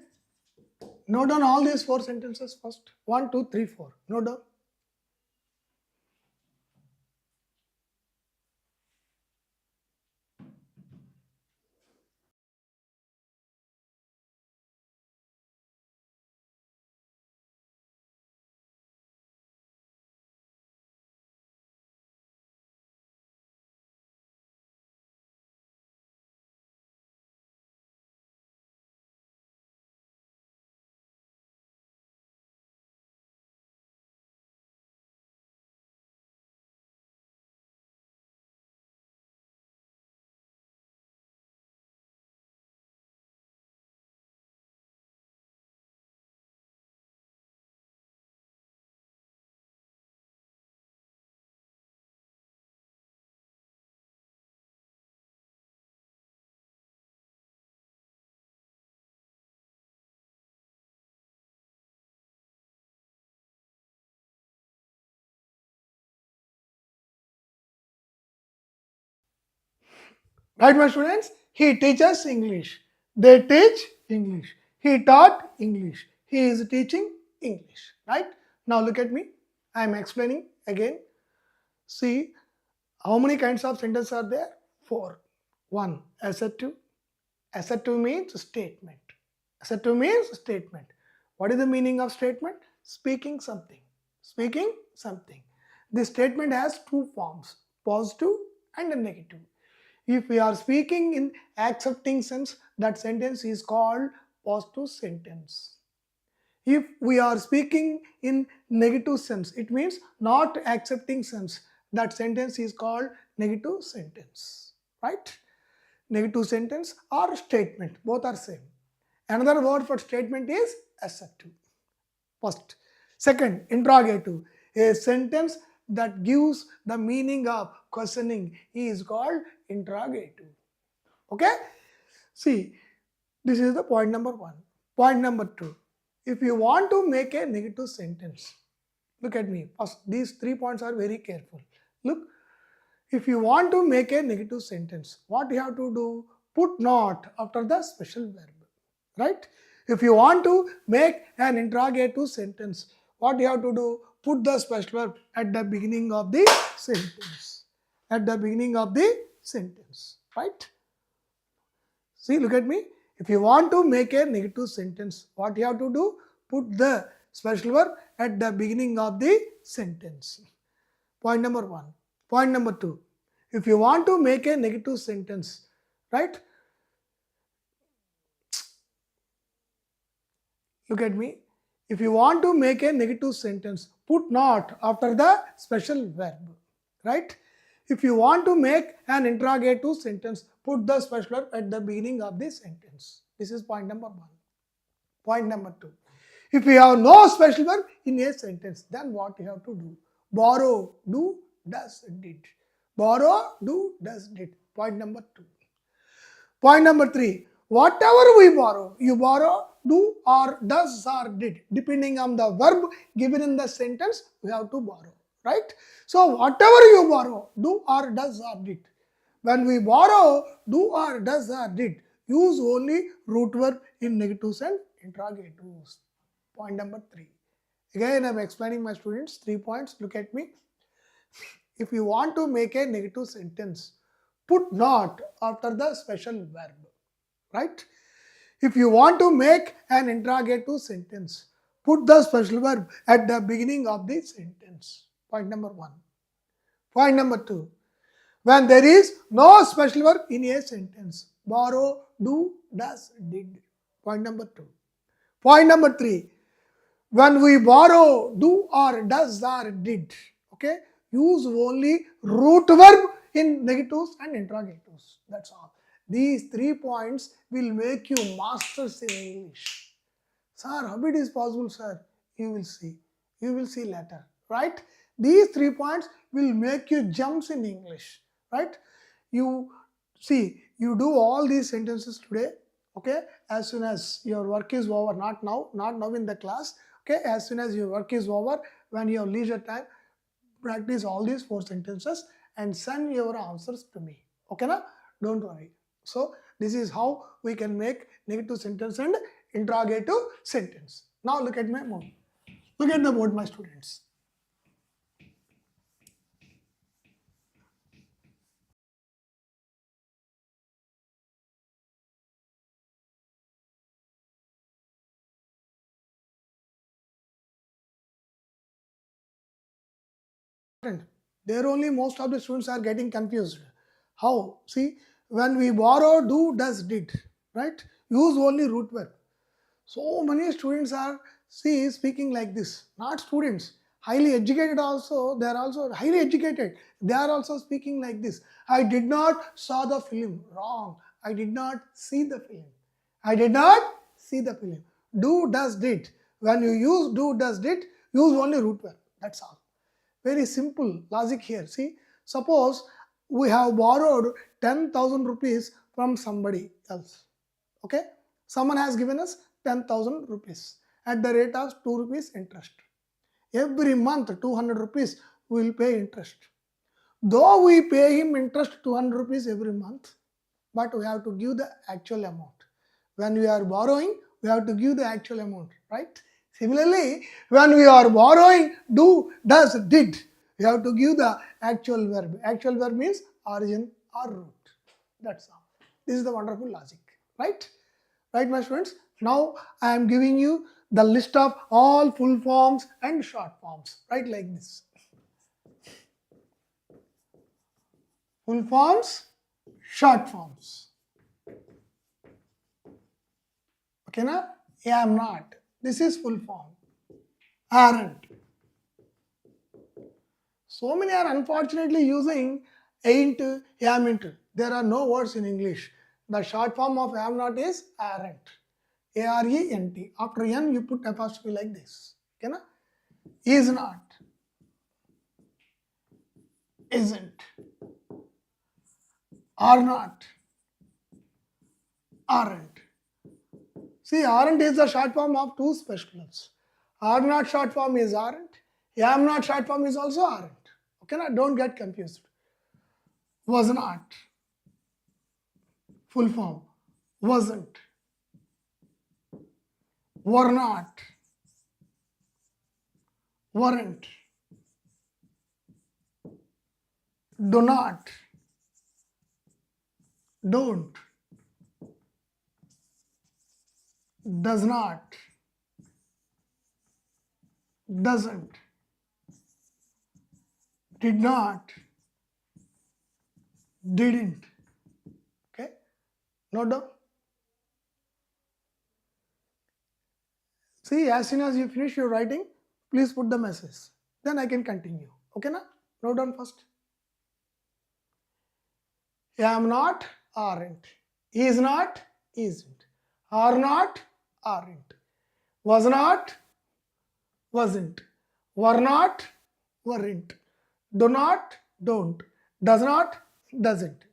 Note down all these 4 sentences first. 1, 2, 3, 4. Note down. Right, my students? He teaches English. They teach English. He taught English. He is teaching English. Right? Now look at me. I am explaining again. See, how many kinds of sentences are there? 4. 1. Assertive. Assertive means statement. Assertive means statement. What is the meaning of statement? Speaking something. Speaking something. This statement has 2 forms, positive and negative. If we are speaking in accepting sense, that sentence is called positive sentence. If we are speaking in negative sense, it means not accepting sense, that sentence is called negative sentence. Right? Negative sentence or statement, both are same. Another word for statement is assertive. First. Second, interrogative. A sentence that gives the meaning of questioning is called interrogative. Okay? See, this is the point number 1. Point number 2. If you want to make a negative sentence, look at me. First, these 3 points are very careful. Look, if you want to make a negative sentence, what you have to do? Put not after the special verb. Right? If you want to make an interrogative sentence, what you have to do? Put the special verb at the beginning of the sentence. At the beginning of the sentence. Right? See, look at me. If you want to make a negative sentence, what you have to do? Put the special verb at the beginning of the sentence. Point number 1. Point number 2. If you want to make a negative sentence, right? Look at me. If you want to make a negative sentence, put not after the special verb, right? If you want to make an interrogative sentence, put the special verb at the beginning of the sentence. This is point number 1. Point number 2. If you have no special verb in a sentence, then what you have to do? Borrow, do, does, did. Borrow, do, does, did. Point number 2. Point number 3. Whatever we borrow, you borrow, do, or does, or did. Depending on the verb given in the sentence, we have to borrow. Right? So, whatever you borrow, do, or does, or did. When we borrow, do, or does, or did, use only root verb in negatives and interrogatives. Point number 3. Again, I am explaining my students 3 points. Look at me. If you want to make a negative sentence, put not after the special verb. Right? If you want to make an interrogative sentence, put the special verb at the beginning of the sentence. Point number 1. Point number 2. When there is no special verb in a sentence, borrow, do, does, did. Point number 2. Point number 3. When we borrow, do, or does, or did, okay, use only root verb in negatives and interrogatives. That's all. These 3 points will make you masters in English. Sir, how it is possible, sir? You will see. You will see later. Right? These 3 points will make you jumps in English. Right? You see, you do all these sentences today. Okay? As soon as your work is over, not now in the class. Okay? As soon as your work is over, when you have leisure time, practice all these 4 sentences and send your answers to me. Okay, na? Don't worry. So, this is how we can make negative sentence and interrogative sentence. Now, look at my board. Look at the board, my students. There only most of the students are getting confused. How? See, when we borrow, do, does, did, right? Use only root verb. So many students are speaking like this. Not students, highly educated also. They are also highly educated. They are also speaking like this. I did not saw the film. Wrong. I did not see the film. I did not see the film. Do, does, did. When you use do, does, did, use only root verb. That's all. Very simple logic here. See, suppose we have borrowed 10,000 rupees from somebody else. Okay, someone has given us 10,000 rupees at the rate of 2 rupees interest. Every month 200 rupees we will pay interest. Though we pay him interest 200 rupees every month, but we have to give the actual amount. When we are borrowing, we have to give the actual amount, right? Similarly, when we are borrowing, do, does, did, we have to give the actual verb. Actual verb means origin or root. That's all. This is the wonderful logic, right? Right, my students? Now, I am giving you the list of all full forms and short forms, right, like this. Full forms, short forms. Okay, na? Am not. This is full form. Aren't. So many are unfortunately using ain't, amn't. There are no words in English. The short form of am not is aren't. A-R-E-N-T. After N, you put apostrophe like this. Okay, na? Is not. Isn't. Are not. aren't. See, aren't is the short form of two special verbs. Are not short form is aren't. Am not short form is also aren't. Okay, now don't get confused. Was not. Full form. Wasn't. Were not. Weren't. Do not. Don't. Does not. Doesn't. Did not. Didn't. Okay? Note down. See, as soon as you finish your writing, please put the message. Then I can continue. Okay, na? Note down first. Am not, aren't. Is not, isn't. Are not, aren't. Was not, wasn't. Were not, weren't. Do not, don't. Does not, doesn't.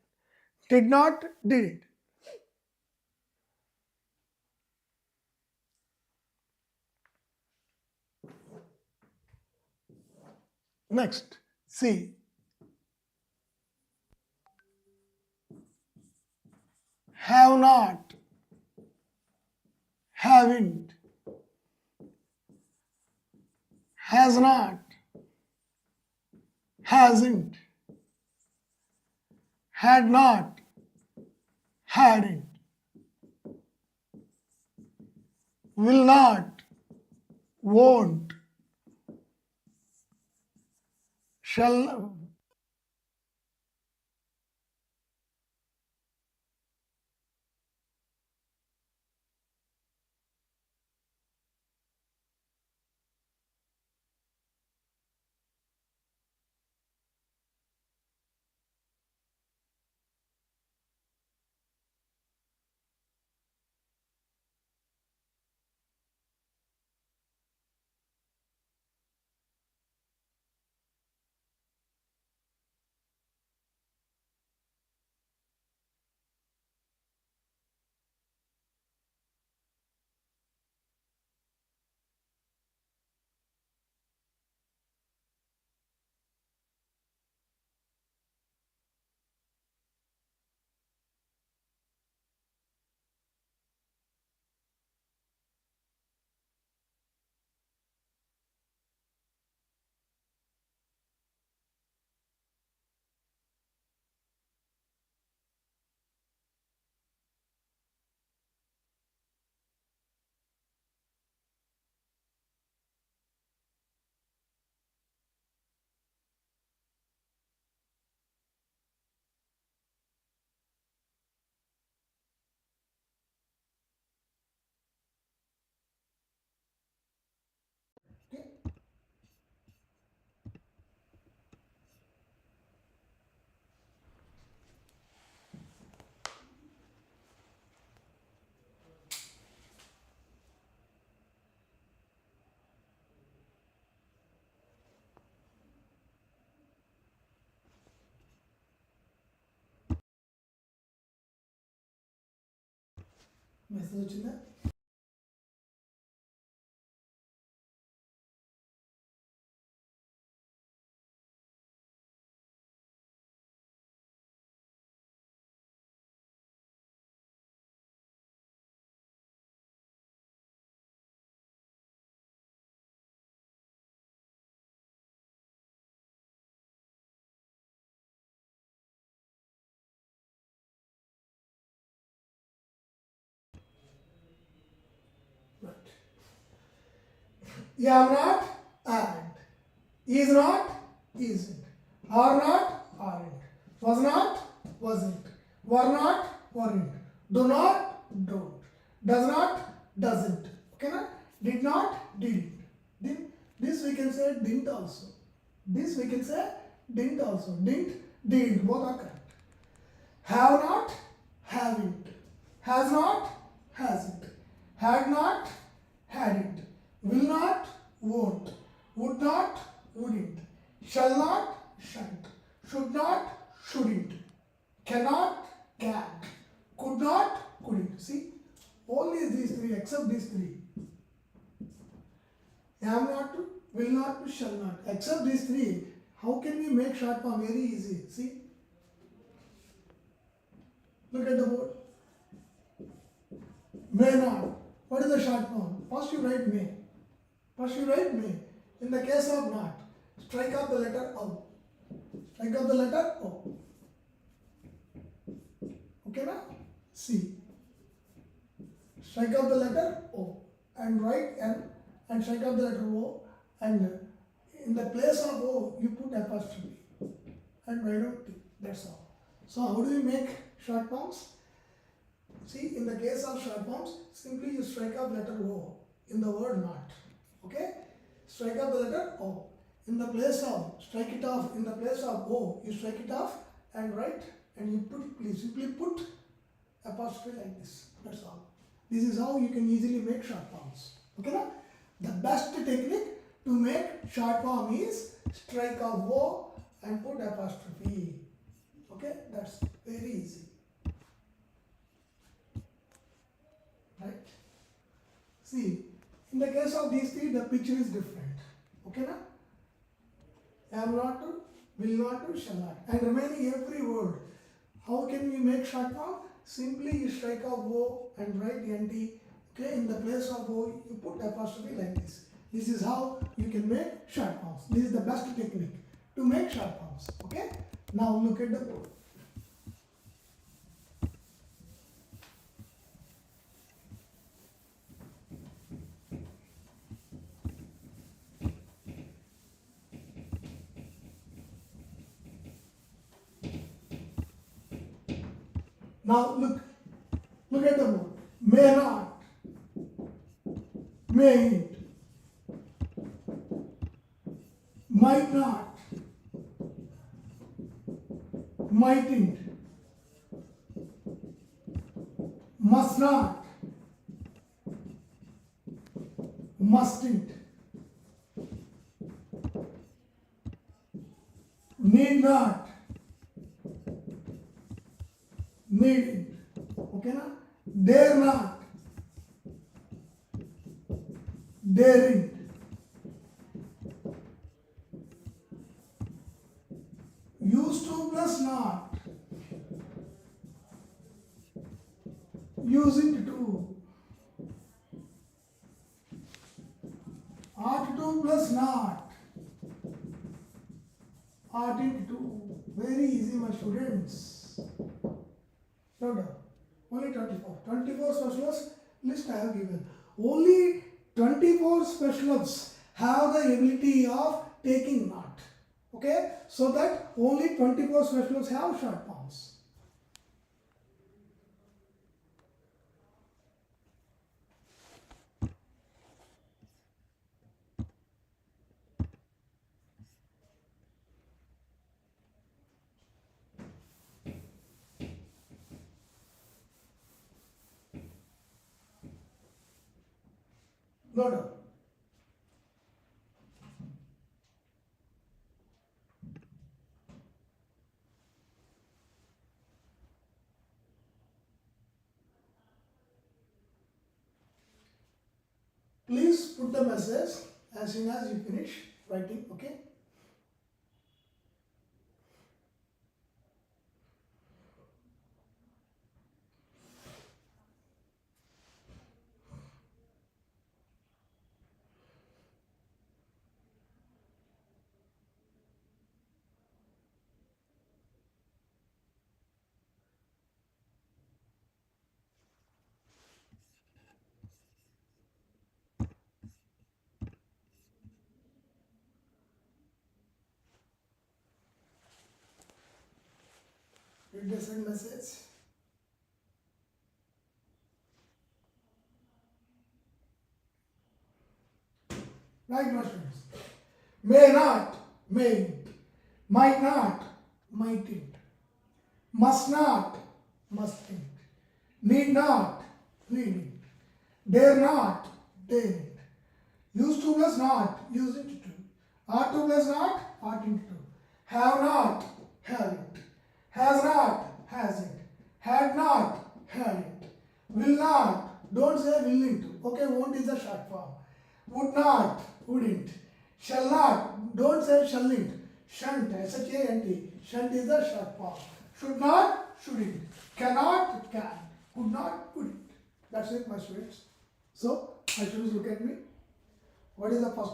Did not, didn't. Next, see. Have not, haven't, has not, hasn't, had not, hadn't, will not, won't, shall. Message వచ్చిందా? Am not, aren't. Is not, isn't. Are not, aren't. Was not, wasn't. Were not, weren't. Do not, don't. Does not, doesn't. Okay, na? Did not, didn't. This we can say didn't also. This we can say didn't also. Didn't, didn't. Both are correct. Have not, haven't. Has not, hasn't. Had not, hadn't. Will not, won't. Would not, wouldn't. Shall not, shan't. Should not, shouldn't. Cannot, can't. Could not, couldn't. See, only these three, except these three. Am not to, will not to, shall not. Except these three, how can we make short form? Very easy. See, look at the board. May not. What is the short form? First you write may. First you write may. In the case of not, strike out the letter O. Strike out the letter O. Okay now? See. Strike out the letter O and write N and strike out the letter O, and in the place of O you put apostrophe and write out T. That's all. So how do we make short forms? See, in the case of short forms, simply you strike out letter O in the word not. Okay? Strike out the letter O. In the place of, strike it off, in the place of O, you strike it off and write, and you put, please simply put apostrophe like this. That's all. This is how you can easily make short forms. Okay now? The best technique to make short form is strike off O and put apostrophe. Okay? That's very easy. Right? See, in the case of these three, the picture is different. Okay now? Am not to, will not to, shall not. And remaining every word. How can we make short form? Simply you strike off O and write NT. Okay, in the place of O, you put apostrophe like this. This is how you can make short forms. This is the best technique to make short forms. Okay? Now look at the board. Now look at the board. May not, mayn't, might not, mightn't, must not, mustn't, need not, needn't. Okay na? Dare not, daring, used to plus not, using to, ought to plus not, oughtn't to. Very easy, my students. No. Only 24. 24 specialists list I have given. Only 24 specialists have the ability of taking not. Okay? So that only 24 specialists have short forms. No. Please put the message as soon as you finish writing, okay? Read the same message. Right, my students. May not, mayn't. Might not, mightn't. Must not, mustn't. Need not, needn't. Dare not, daren't. Used to plus not, using to. Ought to plus not, oughtn't to. Have not, haven't. Has not, hasn't. Had not, hadn't. Will not. Don't say willing to. Okay, won't is the short form. Would not. Wouldn't. Shall not. Don't say shalln't. Shan't. S-H-A-N-T. Shan't is the short form. Should not. Shouldn't. Cannot. Can. Could not. Couldn't. That's it, my students. So, my students, look at me. What is the first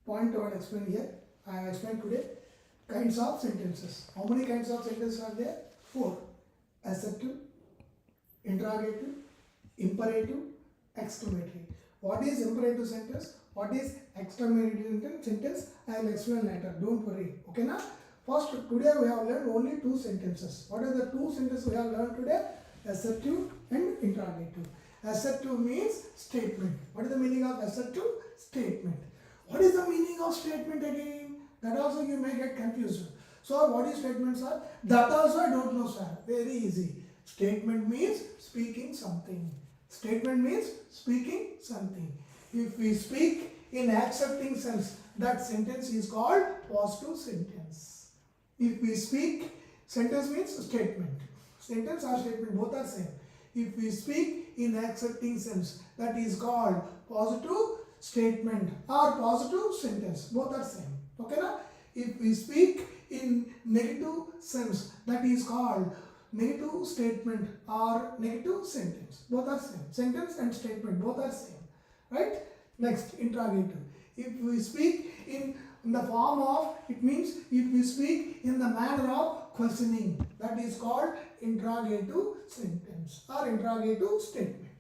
point I want to explain here? I have explained today kinds of sentences. How many kinds of sentences are there? 4. Assertive, interrogative, imperative, exclamatory. What is imperative sentence? What is exclamatory sentence? I will explain later. Don't worry. Okay, na? First, today we have learned only 2 sentences. What are the 2 sentences we have learned today? Assertive and interrogative. Assertive means statement. What is the meaning of assertive? Statement. What is the meaning of statement again? That also you may get confused. So what is statement, sir? That also I don't know, sir. Very easy. Statement means speaking something. Statement means speaking something. If we speak in accepting sense, that sentence is called positive sentence. If we speak, sentence means statement. Sentence or statement, both are same. If we speak in accepting sense, that is called positive statement or positive sentence. Both are same. Okay, na? If we speak in negative sense, that is called negative statement or negative sentence. Both are same. Sentence and statement, both are same. Right? Next, interrogative. If we speak in the form of, it means if we speak in the manner of questioning, that is called interrogative sentence or interrogative statement.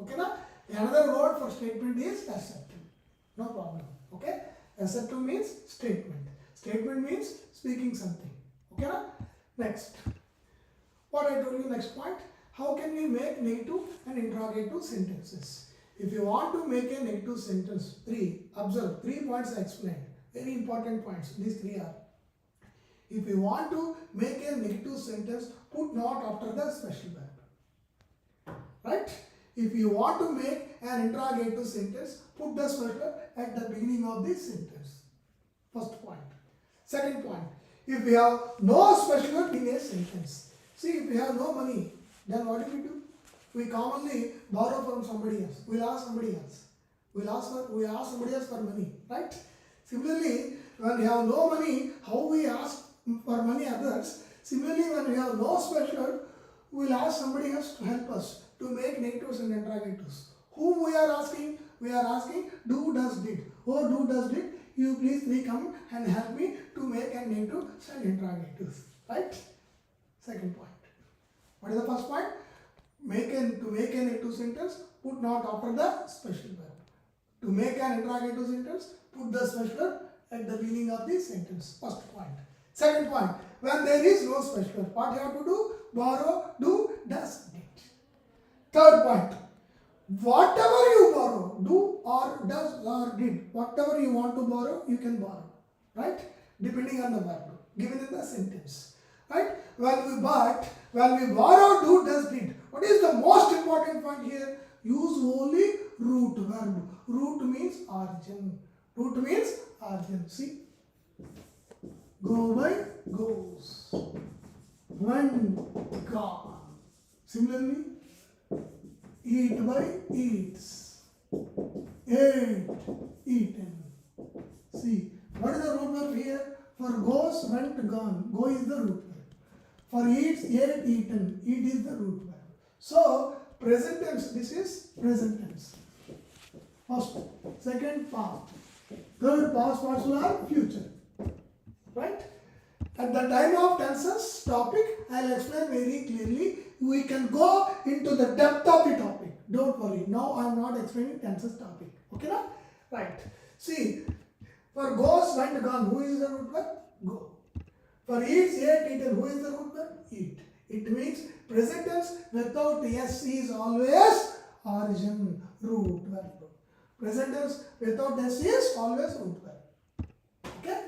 Okay, na? Another word for statement is assertive. No problem. Okay? Assertive means statement. Statement means speaking something. Okay, na? Next. What I told you, next point. How can we make negative and interrogative sentences? If you want to make a negative sentence, 3, observe, 3 points I explained. Very important points. These 3 are. If you want to make a negative sentence, put not after the special verb. Right? If you want to make an interrogative sentence, put the special verb at the beginning of this sentence. First point. Second point. If we have no special verb in a sentence. See, if we have no money, then what do we do? We commonly borrow from somebody else. We'll ask somebody else. We ask somebody else for money. Right? Similarly, when we have no money, how we ask for money others? Similarly, when we have no special verb, we'll ask somebody else to help us to make negatives and interrogatives. Whom we are asking? We are asking do, does, did. Oh, do, does, did. You please 3 come and help me to make a negative and interrogatives. Right? Second point. What is the first point? To make a negative sentence, put not after the special verb. To make an interrogative sentence, put the special verb at the beginning of the sentence. First point. Second point. When there is no special verb, what you have to do? Borrow, do, does, did. Third point. Whatever you borrow, do or does or did, whatever you want to borrow, you can borrow. Right? Depending on the verb given in the sentence. Right? When we borrow, do, does, did. What is the most important point here? Use only root verb. Root means origin. Root means origin. See? Go by, goes. Went, gone. Similarly, eat by, eats. Ate, eaten. See? What is the root verb here? For goes, went, gone. Go is the root verb. For eats, ate, eaten. Eat is the root verb. So, present tense, this is present tense. First, second, past. Third, past partial or future. Right? At the time of tenses topic, I will explain very clearly. We can go into the depth of the topic. Don't worry. Now I am not explaining tenses topic. Okay, na? Right. See, for goes, went, gone, who is the root verb? Go. For eats, ate, eaten, who is the root verb? Eat. It means present tense without s is always origin, root verb. Present tense without s is always root verb. Okay?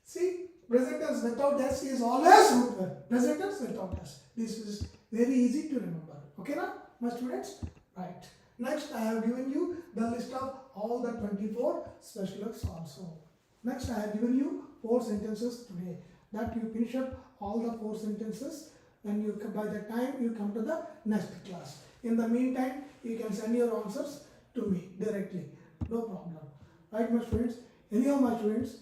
See, present tense without s is always root verb. Present tense without s. This is very easy to remember. Okay, na, my students? Right. Next, I have given you the list of all the 24 special verbs also. Next, I have given you 4 sentences today. That you finish up all the 4 sentences. When you, by the time you come to the next class. In the meantime, you can send your answers to me directly. No problem. Right, my students? Anyhow, my students,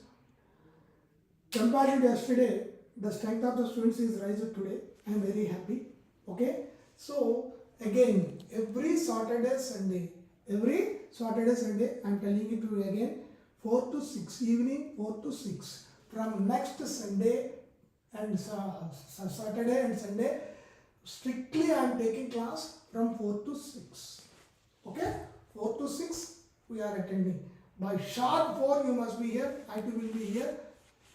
compared to yesterday, the strength of the students is rising today. I am very happy. Okay? So, again, every Saturday, Sunday, I am telling it to you again, 4 to 6, evening 4 to 6. From next Sunday and Saturday and Sunday, strictly I am taking class from 4 to 6. Okay? 4 to 6 we are attending. By sharp 4 you must be here, I too will be here.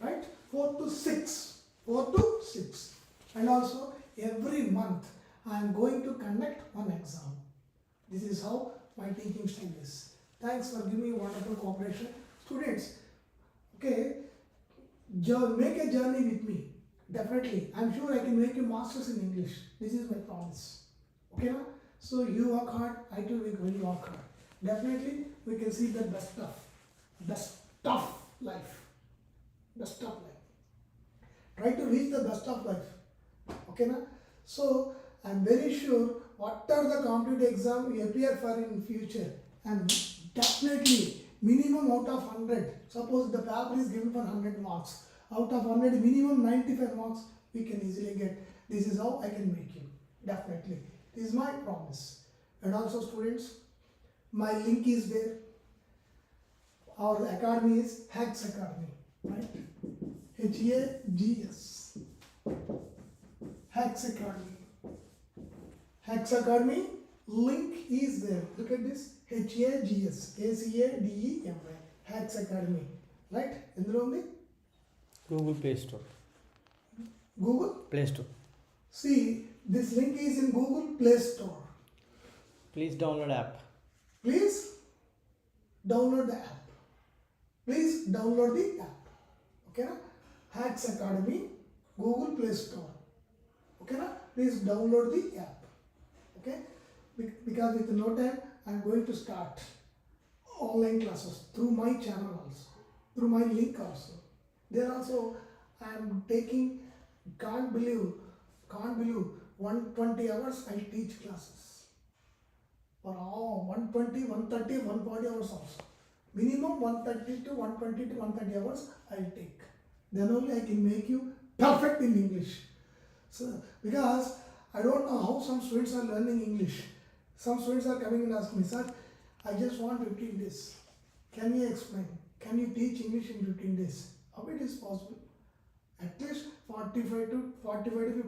Right? 4 to 6. 4 to 6. And also every month I am going to conduct one exam. This is how my teaching style is. Thanks for giving me wonderful cooperation. Students, okay, make a journey with me. Definitely. I am sure I can make you masters in English. This is my promise. Okay, now? So you work hard, I too will work hard. Definitely we can see the best of life. Best of life. Try to reach the best of life. Okay, now? So I am very sure whatever the competitive exam you appear for in future, and definitely minimum out of 100. Suppose the paper is given for 100 marks. Out of 100, minimum 95 marks we can easily get. This is how I can make you. Definitely. This is my promise. And also students, my link is there. Our academy is Hacks Academy. Right? H-A-G-S. Hacks Academy. Hacks Academy link is there. Look at this. H-A-G-S. A-C-A-D-E-M-Y. Hacks Academy. Right? Endro undi? Google Play Store. Google Play Store. See, this link is in Google Play Store. Please download app. Please download the app. Please download the app. Okay, na? Hacks Academy, Google Play Store. Okay, na? Please download the app. Okay, because with no time I am going to start online classes through my channel also, through my link also. There also I am taking, can't believe 120 hours I teach classes. For all 120, 130, 140 hours also. Minimum 130 to 120 to 130 hours I take. Then only I can make you perfect in English. So, because I don't know how some students are learning English. Some students are coming and asking me, sir, I just want 15 days. Can you explain? Can you teach English in 15 days? How it is possible? At least 45 to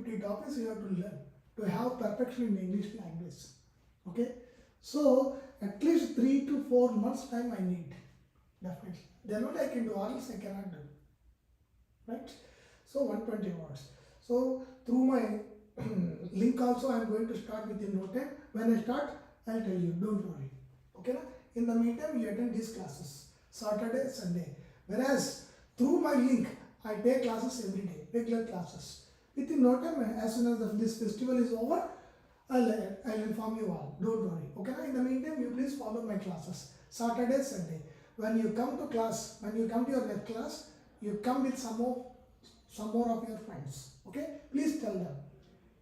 50 topics you have to learn to have perfection in English language. Okay? So, at least 3 to 4 months time I need. Definitely. Then only I can do, or else I cannot do. Right? So, 120 words. So, through my link also I am going to start within no time. When I start, I will tell you. Don't worry. Okay? In the meantime, you attend these classes. Saturday, Sunday. Whereas, through my link, I take classes every day. Regular classes. Within no time, as soon as this festival is over, I'll inform you all. Don't worry. Okay? In the meantime, you please follow my classes. Saturday, Sunday. When you come to class, when you come to your next class, you come with some more of your friends. Okay? Please tell them.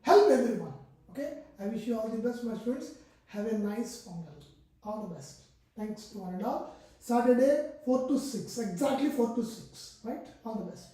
Help everyone. Okay? I wish you all the best, my students. Have a nice Pongal. All the best. Thanks to one and all. Saturday, 4 to 6. Exactly 4 to 6. Right? All the best.